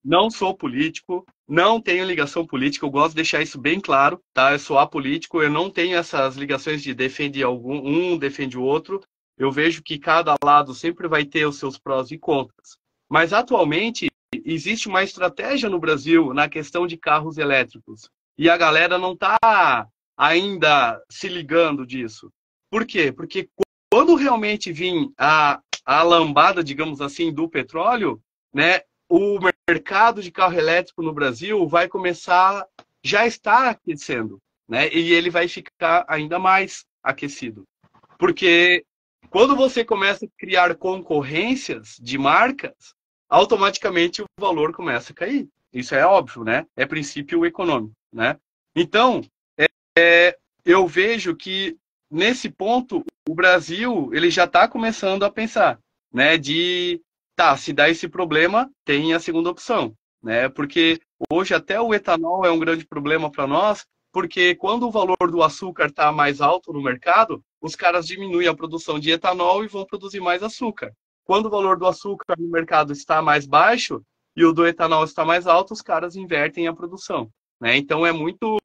B: não sou político, não tenho ligação política, eu gosto de deixar isso bem claro, tá? Eu sou apolítico, eu não tenho essas ligações de defender um defende o outro. Eu vejo que cada lado sempre vai ter os seus prós e contras. Mas atualmente existe uma estratégia no Brasil na questão de carros elétricos. E a galera não está ainda se ligando disso. Por quê? Porque quando realmente vir a lambada, digamos assim, do petróleo, né, o mercado de carro elétrico no Brasil vai começar, já está aquecendo, né? E ele vai ficar ainda mais aquecido. Porque quando você começa a criar concorrências de marcas, automaticamente o valor começa a cair. Isso é óbvio, né? É princípio econômico, né? Então, eu vejo que nesse ponto o Brasil ele já está começando a pensar, né? Tá, se dá esse problema, tem a segunda opção, né? Porque hoje até o etanol é um grande problema para nós, porque quando o valor do açúcar está mais alto no mercado, os caras diminuem a produção de etanol e vão produzir mais açúcar. Quando o valor do açúcar no mercado está mais baixo e o do etanol está mais alto, os caras invertem a produção, né? Então é muito,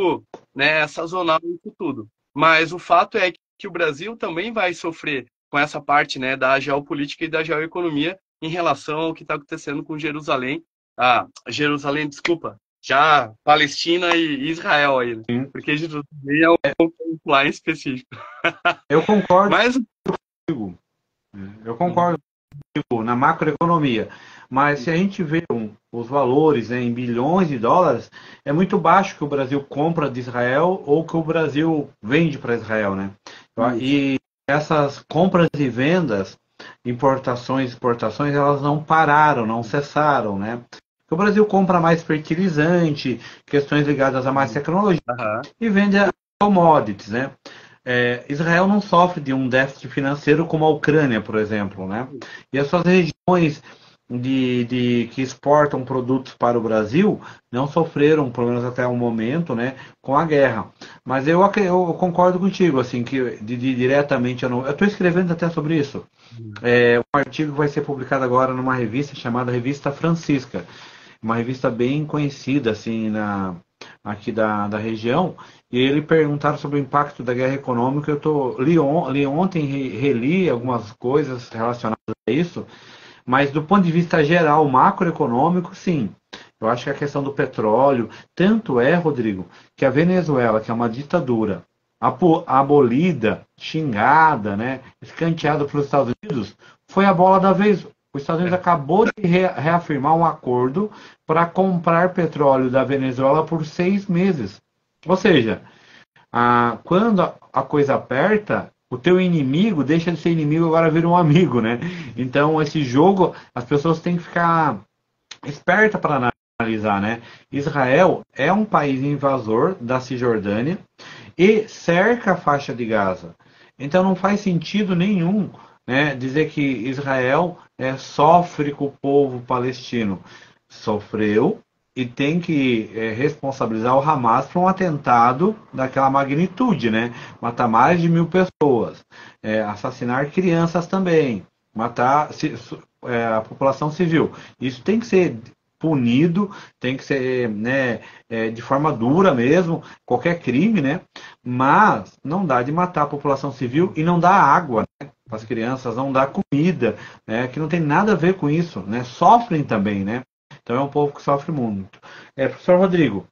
B: né, sazonal isso tudo. Mas o fato é que o Brasil também vai sofrer com essa parte, né, da geopolítica e da geoeconomia em relação ao que está acontecendo com Jerusalém. Jerusalém, desculpa, já Palestina e Israel aí, né? Porque Jerusalém é um ponto lá em específico.
A: Eu concordo
B: Mas
A: contigo. Eu concordo contigo na macroeconomia. Mas se a gente vê os valores, né, em bilhões de dólares, é muito baixo que o Brasil compra de Israel ou que o Brasil vende para Israel, né? E essas compras e vendas, importações e exportações, elas não pararam, não cessaram, né? Porque o Brasil compra mais fertilizante, questões ligadas a mais tecnologia e vende commodities, né? Israel não sofre de um déficit financeiro como a Ucrânia, por exemplo, né? E as suas regiões que exportam produtos para o Brasil não sofreram, pelo menos até o momento, né, com a guerra. Mas eu concordo contigo, assim, que diretamente eu estou escrevendo até sobre isso. Um artigo vai ser publicado agora numa revista chamada Revista Francisca, uma revista bem conhecida, assim, aqui da região. E ele perguntaram sobre o impacto da guerra econômica. Li ontem, reli algumas coisas relacionadas a isso. Mas do ponto de vista geral, macroeconômico, sim. Eu acho que a questão do petróleo, tanto é, Rodrigo, que a Venezuela, que é uma ditadura, abolida, xingada, né, escanteada pelos Estados Unidos, foi a bola da vez. Os Estados Unidos acabou de reafirmar um acordo para comprar petróleo da Venezuela por 6 meses. Ou seja, quando a coisa aperta, o teu inimigo deixa de ser inimigo, agora vira um amigo, né? Então, esse jogo, as pessoas têm que ficar espertas para analisar, né? Israel é um país invasor da Cisjordânia e cerca a faixa de Gaza. Então, não faz sentido nenhum, né, dizer que Israel sofre com o povo palestino. Sofreu, e tem que responsabilizar o Hamas por um atentado daquela magnitude, né? Matar mais de 1.000 pessoas, assassinar crianças também, matar a população civil. Isso tem que ser punido, tem que ser, né, de forma dura mesmo, qualquer crime, né? Mas não dá de matar a população civil e não dá água, né, para as crianças, não dá comida, né, que não tem nada a ver com isso, né? Sofrem também, né? Então é um povo que sofre muito. Professor Rodrigo,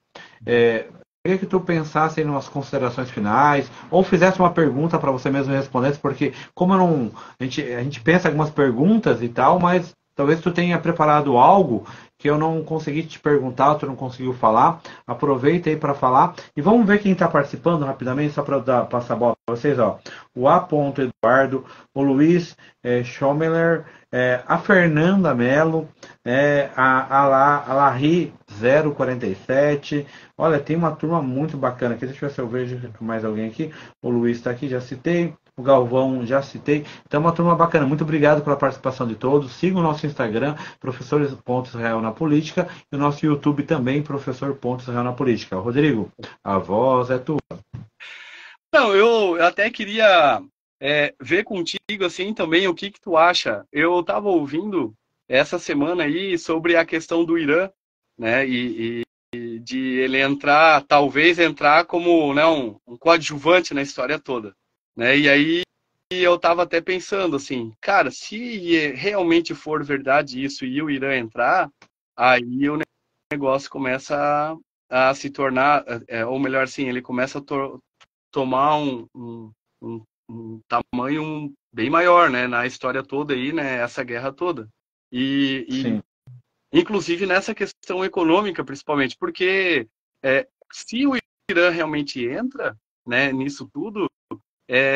A: queria que tu pensasse em umas considerações finais, ou fizesse uma pergunta para você mesmo responder, porque como eu não, a gente pensa algumas perguntas e tal, mas talvez tu tenha preparado algo que eu não consegui te perguntar, tu não conseguiu falar. Aproveita aí para falar. E vamos ver quem está participando rapidamente, só para passar a bola para vocês. Ó. O A. Eduardo, o Luiz Schomeler, a Fernanda Mello, a Larry 047. Olha, tem uma turma muito bacana aqui. Deixa eu ver se eu vejo mais alguém aqui. O Luiz está aqui, já citei. O Galvão, já citei. Então, uma turma bacana. Muito obrigado pela participação de todos. Sigam o nosso Instagram, Professores Pontos Real na Política, e o nosso YouTube também, Professor Pontos Real na Política. Rodrigo, a voz é tua.
B: Não, eu até queria ver contigo, assim, também, o que tu acha. Eu estava ouvindo essa semana aí sobre a questão do Irã, né, e de ele entrar, talvez entrar como, né, um coadjuvante na história toda, né, e aí eu estava até pensando assim, cara, se realmente for verdade isso e o Irã entrar, aí o negócio começa a se tornar, ou melhor assim, ele começa a tomar um tamanho bem maior, né, na história toda aí, né, essa guerra toda. E inclusive nessa questão econômica, principalmente, porque se o Irã realmente entra, né, nisso tudo,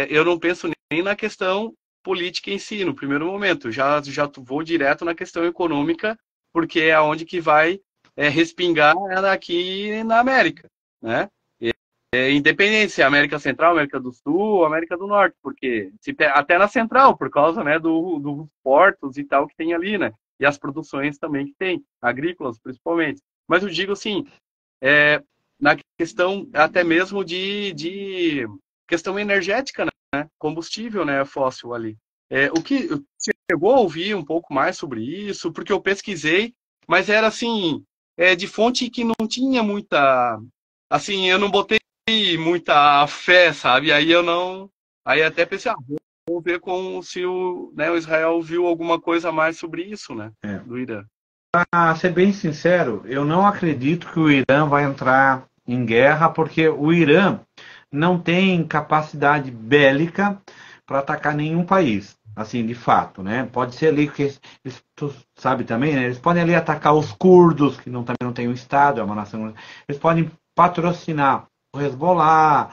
B: eu não penso nem na questão política em si, no primeiro momento. Já vou direto na questão econômica, porque é onde que vai respingar aqui na América, né? Independência, América Central, América do Sul, América do Norte, porque até na Central, por causa, né, dos portos e tal que tem ali, né? E as produções também que tem, agrícolas principalmente. Mas eu digo assim, na questão até mesmo de questão energética, né? Combustível, né, fóssil ali. O que você chegou a ouvir um pouco mais sobre isso? Porque eu pesquisei, mas era assim, de fonte que não tinha muita, assim, eu não botei muita fé, sabe? Aí eu não, aí até pensei, vou ver se o Israel viu alguma coisa a mais sobre isso, né, do Irã.
A: Para ser bem sincero, eu não acredito que o Irã vai entrar em guerra, porque o Irã não tem capacidade bélica para atacar nenhum país, assim, de fato, né? Pode ser ali que tu sabe também, né? Eles podem ali atacar os curdos, que também não tem um estado, é uma nação. Eles podem patrocinar o Hezbollah,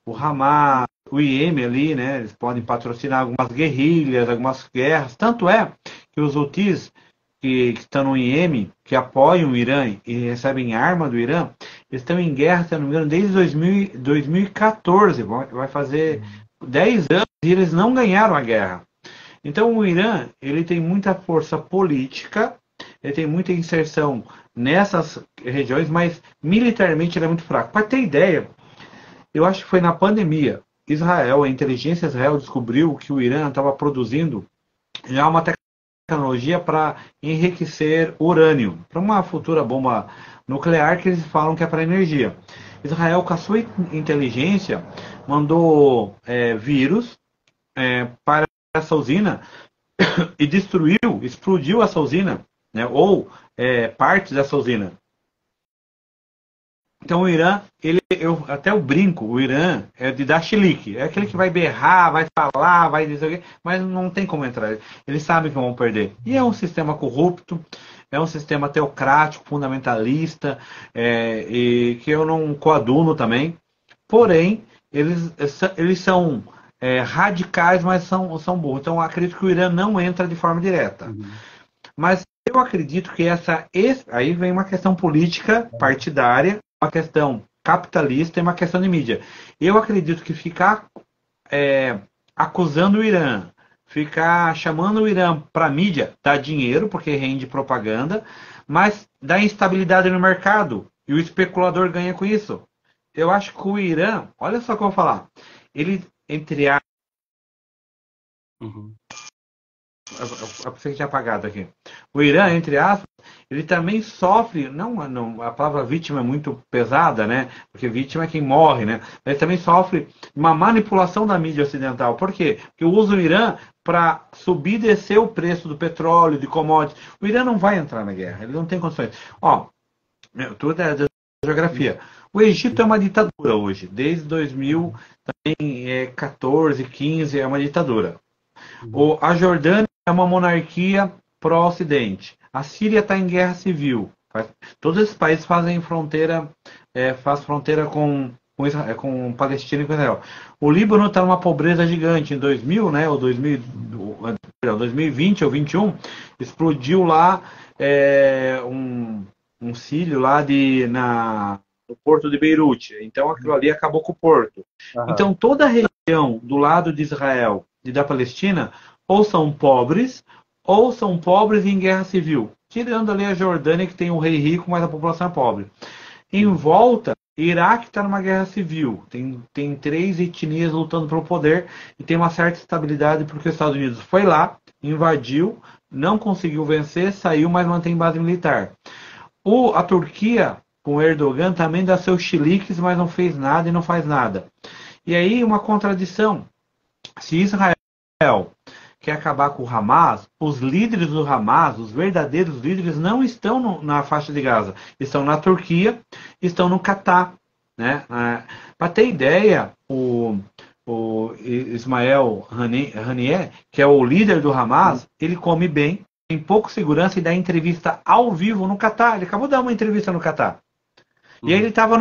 A: o Hamas, o IEM ali, né? Eles podem patrocinar algumas guerrilhas, algumas guerras. Tanto é que os Houthis que estão no IEM, que apoiam o Irã e recebem arma do Irã, eles estão em guerra, se não me engano, desde 2014. Vai fazer 10 anos e eles não ganharam a guerra. Então o Irã ele tem muita força política, ele tem muita inserção nessas regiões, mas militarmente ele é muito fraco. Para ter ideia, eu acho que foi na pandemia, a inteligência Israel descobriu que o Irã estava produzindo já uma tecnologia para enriquecer urânio, para uma futura bomba nuclear que eles falam que é para energia. Israel, com a sua inteligência, mandou vírus para essa usina e explodiu essa usina, né, ou partes dessa usina. Então o Irã, eu até o brinco, o Irã é de dar chilique, é aquele que vai berrar, vai falar, vai dizer o quê, mas não tem como entrar. Eles sabem que vão perder. E é um sistema corrupto, é um sistema teocrático, fundamentalista, e que eu não coaduno também. Porém, eles são radicais, mas são burros. Então eu acredito que o Irã não entra de forma direta. Uhum. Mas eu acredito que aí vem uma questão política partidária, uma questão capitalista e uma questão de mídia. Eu acredito que ficar acusando o Irã, ficar chamando o Irã para mídia, dá dinheiro, porque rende propaganda, mas dá instabilidade no mercado e o especulador ganha com isso. Eu acho que o Irã, olha só o que eu vou falar, ele, entre aspas,
B: Uhum.
A: eu pensei que tinha apagado aqui. O Irã, entre aspas, ele também sofre, não, a palavra vítima é muito pesada, né? Porque vítima é quem morre, né? Ele também sofre uma manipulação da mídia ocidental. Por quê? Porque usa o Irã para subir e descer o preço do petróleo, de commodities. O Irã não vai entrar na guerra, ele não tem condições. Ó, tudo é da geografia. O Egito é uma ditadura hoje, desde 2014, 15 é uma ditadura. A Jordânia é uma monarquia pró-Ocidente. A Síria está em guerra civil. Todos esses países fazem fronteira, faz fronteira com Palestina e com Israel. O Líbano está numa pobreza gigante. Em 2000, né, ou 2020 ou 2021, explodiu lá um cílio lá no porto de Beirute. Então aquilo ali acabou com o porto.
B: Aham.
A: Então toda a região do lado de Israel e da Palestina ou são pobres em guerra civil. Tirando ali a Jordânia, que tem um rei rico, mas a população é pobre. Em volta, Iraque está numa guerra civil. Tem três etnias lutando pelo poder e tem uma certa estabilidade porque os Estados Unidos foi lá, invadiu, não conseguiu vencer, saiu, mas mantém base militar. A Turquia, com Erdogan, também dá seus chiliques, mas não fez nada e não faz nada. E aí uma contradição. Se Israel quer acabar com o Hamas, os líderes do Hamas, os verdadeiros líderes, não estão na faixa de Gaza. Estão na Turquia, estão no Catar. Né? Para ter ideia, o Ismael Haniyeh, que é o líder do Hamas, ele come bem, tem pouca segurança e dá entrevista ao vivo no Catar. Ele acabou de dar uma entrevista no Catar. E aí ele estava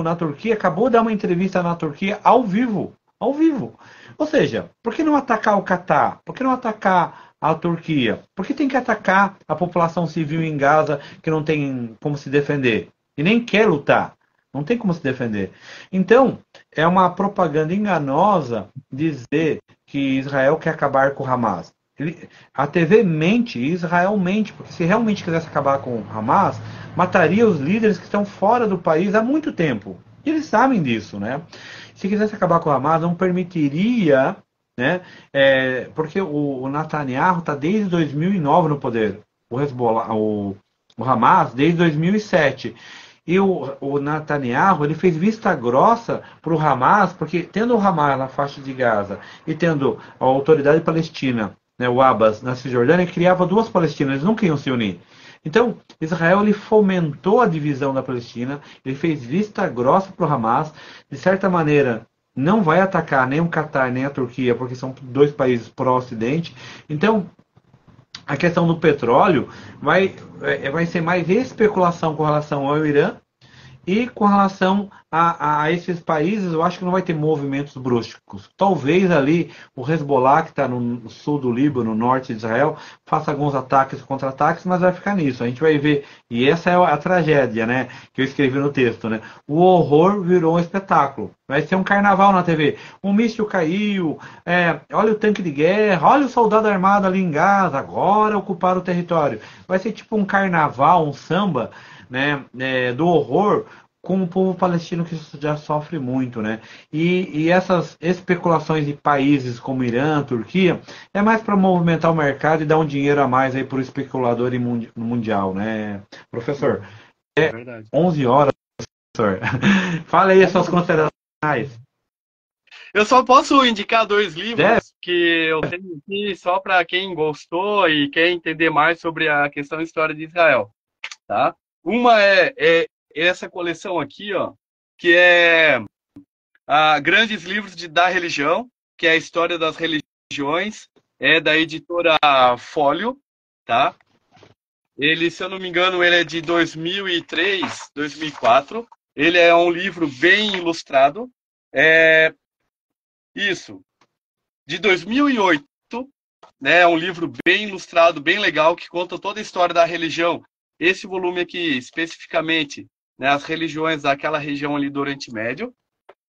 A: na Turquia, acabou de dar uma entrevista na Turquia ao vivo. Ao vivo. Ou seja, por que não atacar o Catar? Por que não atacar a Turquia? Por que tem que atacar a população civil em Gaza que não tem como se defender? E nem quer lutar. Não tem como se defender. Então, é uma propaganda enganosa dizer que Israel quer acabar com o Hamas. A TV mente, Israel mente, porque se realmente quisesse acabar com o Hamas, mataria os líderes que estão fora do país há muito tempo. E eles sabem disso, né? Se quisesse acabar com o Hamas, não permitiria, né? Porque o Netanyahu está desde 2009 no poder. O Hezbollah, o Hamas desde 2007. E o Netanyahu ele fez vista grossa para o Hamas, porque tendo o Hamas na faixa de Gaza e tendo a autoridade palestina, né, o Abbas, na Cisjordânia, criava duas Palestinas, eles nunca iam se unir. Então, Israel ele fomentou a divisão da Palestina, ele fez vista grossa para o Hamas, de certa maneira não vai atacar nem o Catar nem a Turquia, porque são dois países pró-Ocidente. Então, a questão do petróleo vai ser mais especulação com relação ao Irã e com relação a esses países, eu acho que não vai ter movimentos bruscos. Talvez ali o Hezbollah, que está no sul do Líbano, no norte de Israel, faça alguns ataques, contra-ataques, mas vai ficar nisso. A gente vai ver. E essa é a tragédia, né? Que eu escrevi no texto, né? O horror virou um espetáculo. Vai ser um carnaval na TV. Um míssil caiu, olha o tanque de guerra, olha o soldado armado ali em Gaza, agora ocuparam o território. Vai ser tipo um carnaval, um samba, né, do horror com o povo palestino que já sofre muito, né? E essas especulações de países como Irã, Turquia, é mais para movimentar o mercado e dar um dinheiro a mais aí para o especulador mundial, né, professor?
B: É verdade.
A: 11 horas, professor. Fala aí as suas considerações.
B: Eu só posso indicar dois livros que eu tenho aqui só para quem gostou e quer entender mais sobre a questão da história de Israel, tá? Uma é essa coleção aqui, ó, que é Grandes Livros da Religião, que é a história das religiões, é da editora Folio, tá? Ele, se eu não me engano, ele é de 2003, 2004. Ele é um livro bem ilustrado. Isso, de 2008, né? É um livro bem ilustrado, bem legal, que conta toda a história da religião. Esse volume aqui, especificamente, né, as religiões daquela região ali do Oriente Médio.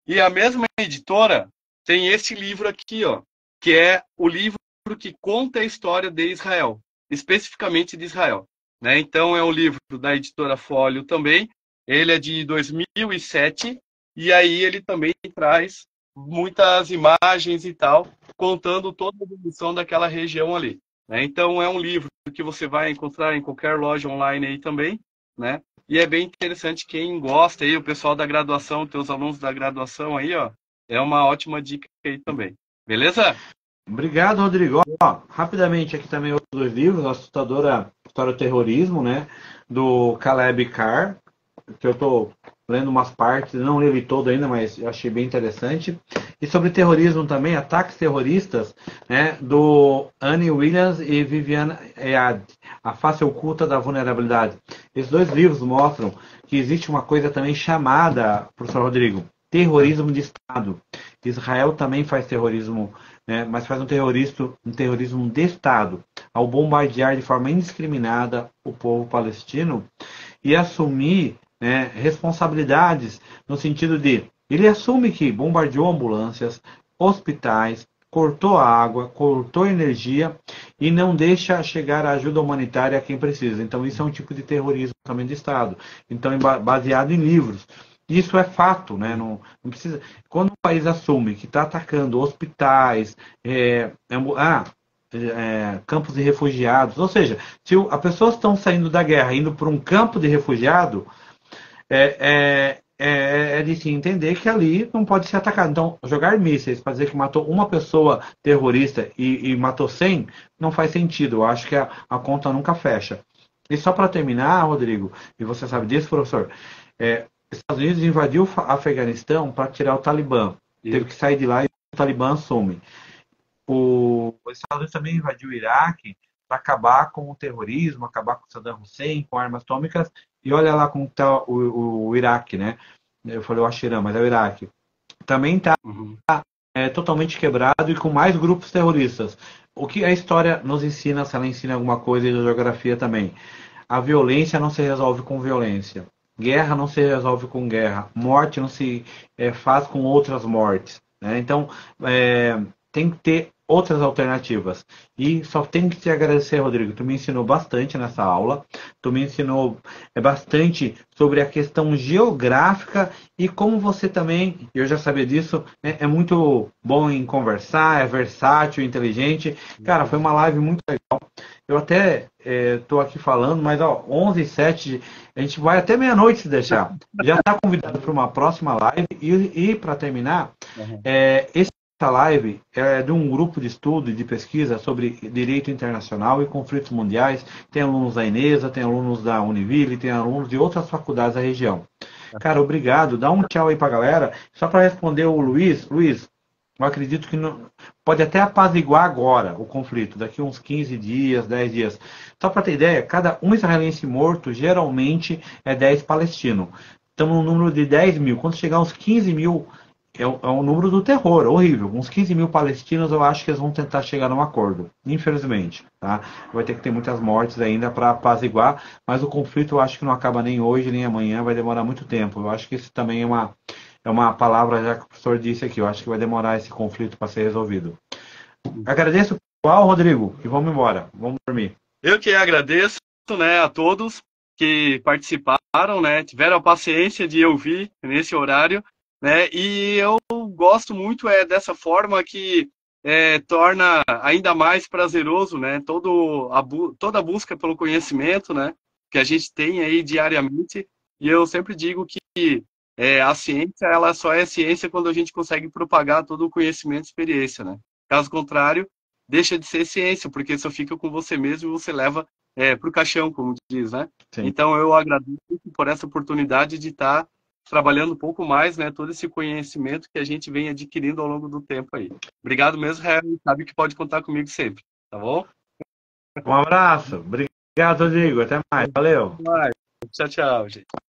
B: E a mesma editora tem este livro aqui, ó, que é o livro que conta a história de Israel, especificamente de Israel. né? Então é um livro da editora Folio também. Ele é de 2007 e aí ele também traz muitas imagens e tal, contando toda a evolução daquela região ali, né? Então é um livro que você vai encontrar em qualquer loja online aí também, né? E é bem interessante quem gosta aí, o pessoal da graduação, teus alunos da graduação aí, ó, é uma ótima dica aí também. Beleza?
A: Obrigado, Rodrigo. Ó, rapidamente aqui também outros dois livros, Assustadora História do Terrorismo, né, do Caleb Carr, que eu estou lendo umas partes, não li ele todo ainda, mas eu achei bem interessante. E sobre terrorismo também, Ataques Terroristas, né, do Annie Williams e Viviane Ead, A Face Oculta da Vulnerabilidade. Esses dois livros mostram que existe uma coisa também chamada, professor Rodrigo, terrorismo de Estado. Israel também faz terrorismo, né, mas faz um terrorismo de Estado, ao bombardear de forma indiscriminada o povo palestino e assumir, né, responsabilidades no sentido de ele assume que bombardeou ambulâncias, hospitais, cortou água, cortou energia e não deixa chegar a ajuda humanitária a quem precisa. Então isso é um tipo de terrorismo também de Estado. Então baseado em livros. Isso é fato, né? Não precisa. Quando o país assume que está atacando hospitais, campos de refugiados, ou seja, se as pessoas estão saindo da guerra indo para um campo de refugiado, é de se entender que ali não pode ser atacado. Então, jogar mísseis para dizer que matou uma pessoa terrorista e matou 100 não faz sentido. Eu acho que a conta nunca fecha. E só para terminar, Rodrigo, e você sabe disso, professor, os Estados Unidos invadiu o Afeganistão para tirar o Talibã. Teve que sair de lá e o Talibã assume. Os Estados Unidos também invadiu o Iraque para acabar com o terrorismo, acabar com Saddam Hussein, com armas atômicas, e olha lá como está o Iraque, né? Eu falei o Irã, mas é o Iraque. Também está totalmente quebrado e com mais grupos terroristas. O que a história nos ensina, se ela ensina alguma coisa, e a geografia também. A violência não se resolve com violência. Guerra não se resolve com guerra. Morte não se faz com outras mortes, né? Então, tem que ter outras alternativas. E só tenho que te agradecer, Rodrigo. Tu me ensinou bastante nessa aula. Tu me ensinou bastante sobre a questão geográfica e como você também, eu já sabia disso, né, é muito bom em conversar, é versátil, inteligente. Cara, foi uma live muito legal. Eu até estou aqui falando, mas ó, 11h07, a gente vai até meia-noite se deixar. Já está convidado para uma próxima live. E para terminar, essa live é de um grupo de estudo e de pesquisa sobre direito internacional e conflitos mundiais. Tem alunos da Inesa, tem alunos da Univille, tem alunos de outras faculdades da região. Cara, obrigado. Dá um tchau aí para a galera. Só para responder o Luiz. Luiz, eu acredito que não, pode até apaziguar agora o conflito, daqui uns 15 dias, 10 dias. Só para ter ideia, cada um israelense morto geralmente é 10 palestinos. Estamos no número de 10 mil. Quando chegar uns 15 mil, é um número do terror, horrível. Uns 15 mil palestinos, eu acho que eles vão tentar chegar num acordo, infelizmente. Tá? Vai ter que ter muitas mortes ainda para apaziguar, mas o conflito eu acho que não acaba nem hoje, nem amanhã, vai demorar muito tempo. Eu acho que isso também é uma palavra já que o professor disse aqui. Eu acho que vai demorar esse conflito para ser resolvido. Agradeço, pessoal, Rodrigo, e vamos embora. Vamos dormir.
B: Eu que agradeço, né, a todos que participaram, né, tiveram a paciência de ouvir nesse horário, né, e eu gosto muito dessa forma que torna ainda mais prazeroso, né, toda a busca pelo conhecimento, né, que a gente tem aí diariamente, e eu sempre digo que a ciência, ela só é ciência quando a gente consegue propagar todo o conhecimento e experiência, né, caso contrário, deixa de ser ciência, porque só fica com você mesmo e você leva para o caixão, como diz, né?
A: Sim.
B: Então, eu agradeço por essa oportunidade de estar trabalhando um pouco mais, né? Todo esse conhecimento que a gente vem adquirindo ao longo do tempo aí. Obrigado mesmo, Harry. Sabe que pode contar comigo sempre, tá bom?
A: Um abraço. Obrigado, Rodrigo. Até mais. Valeu.
B: Tchau, tchau, gente.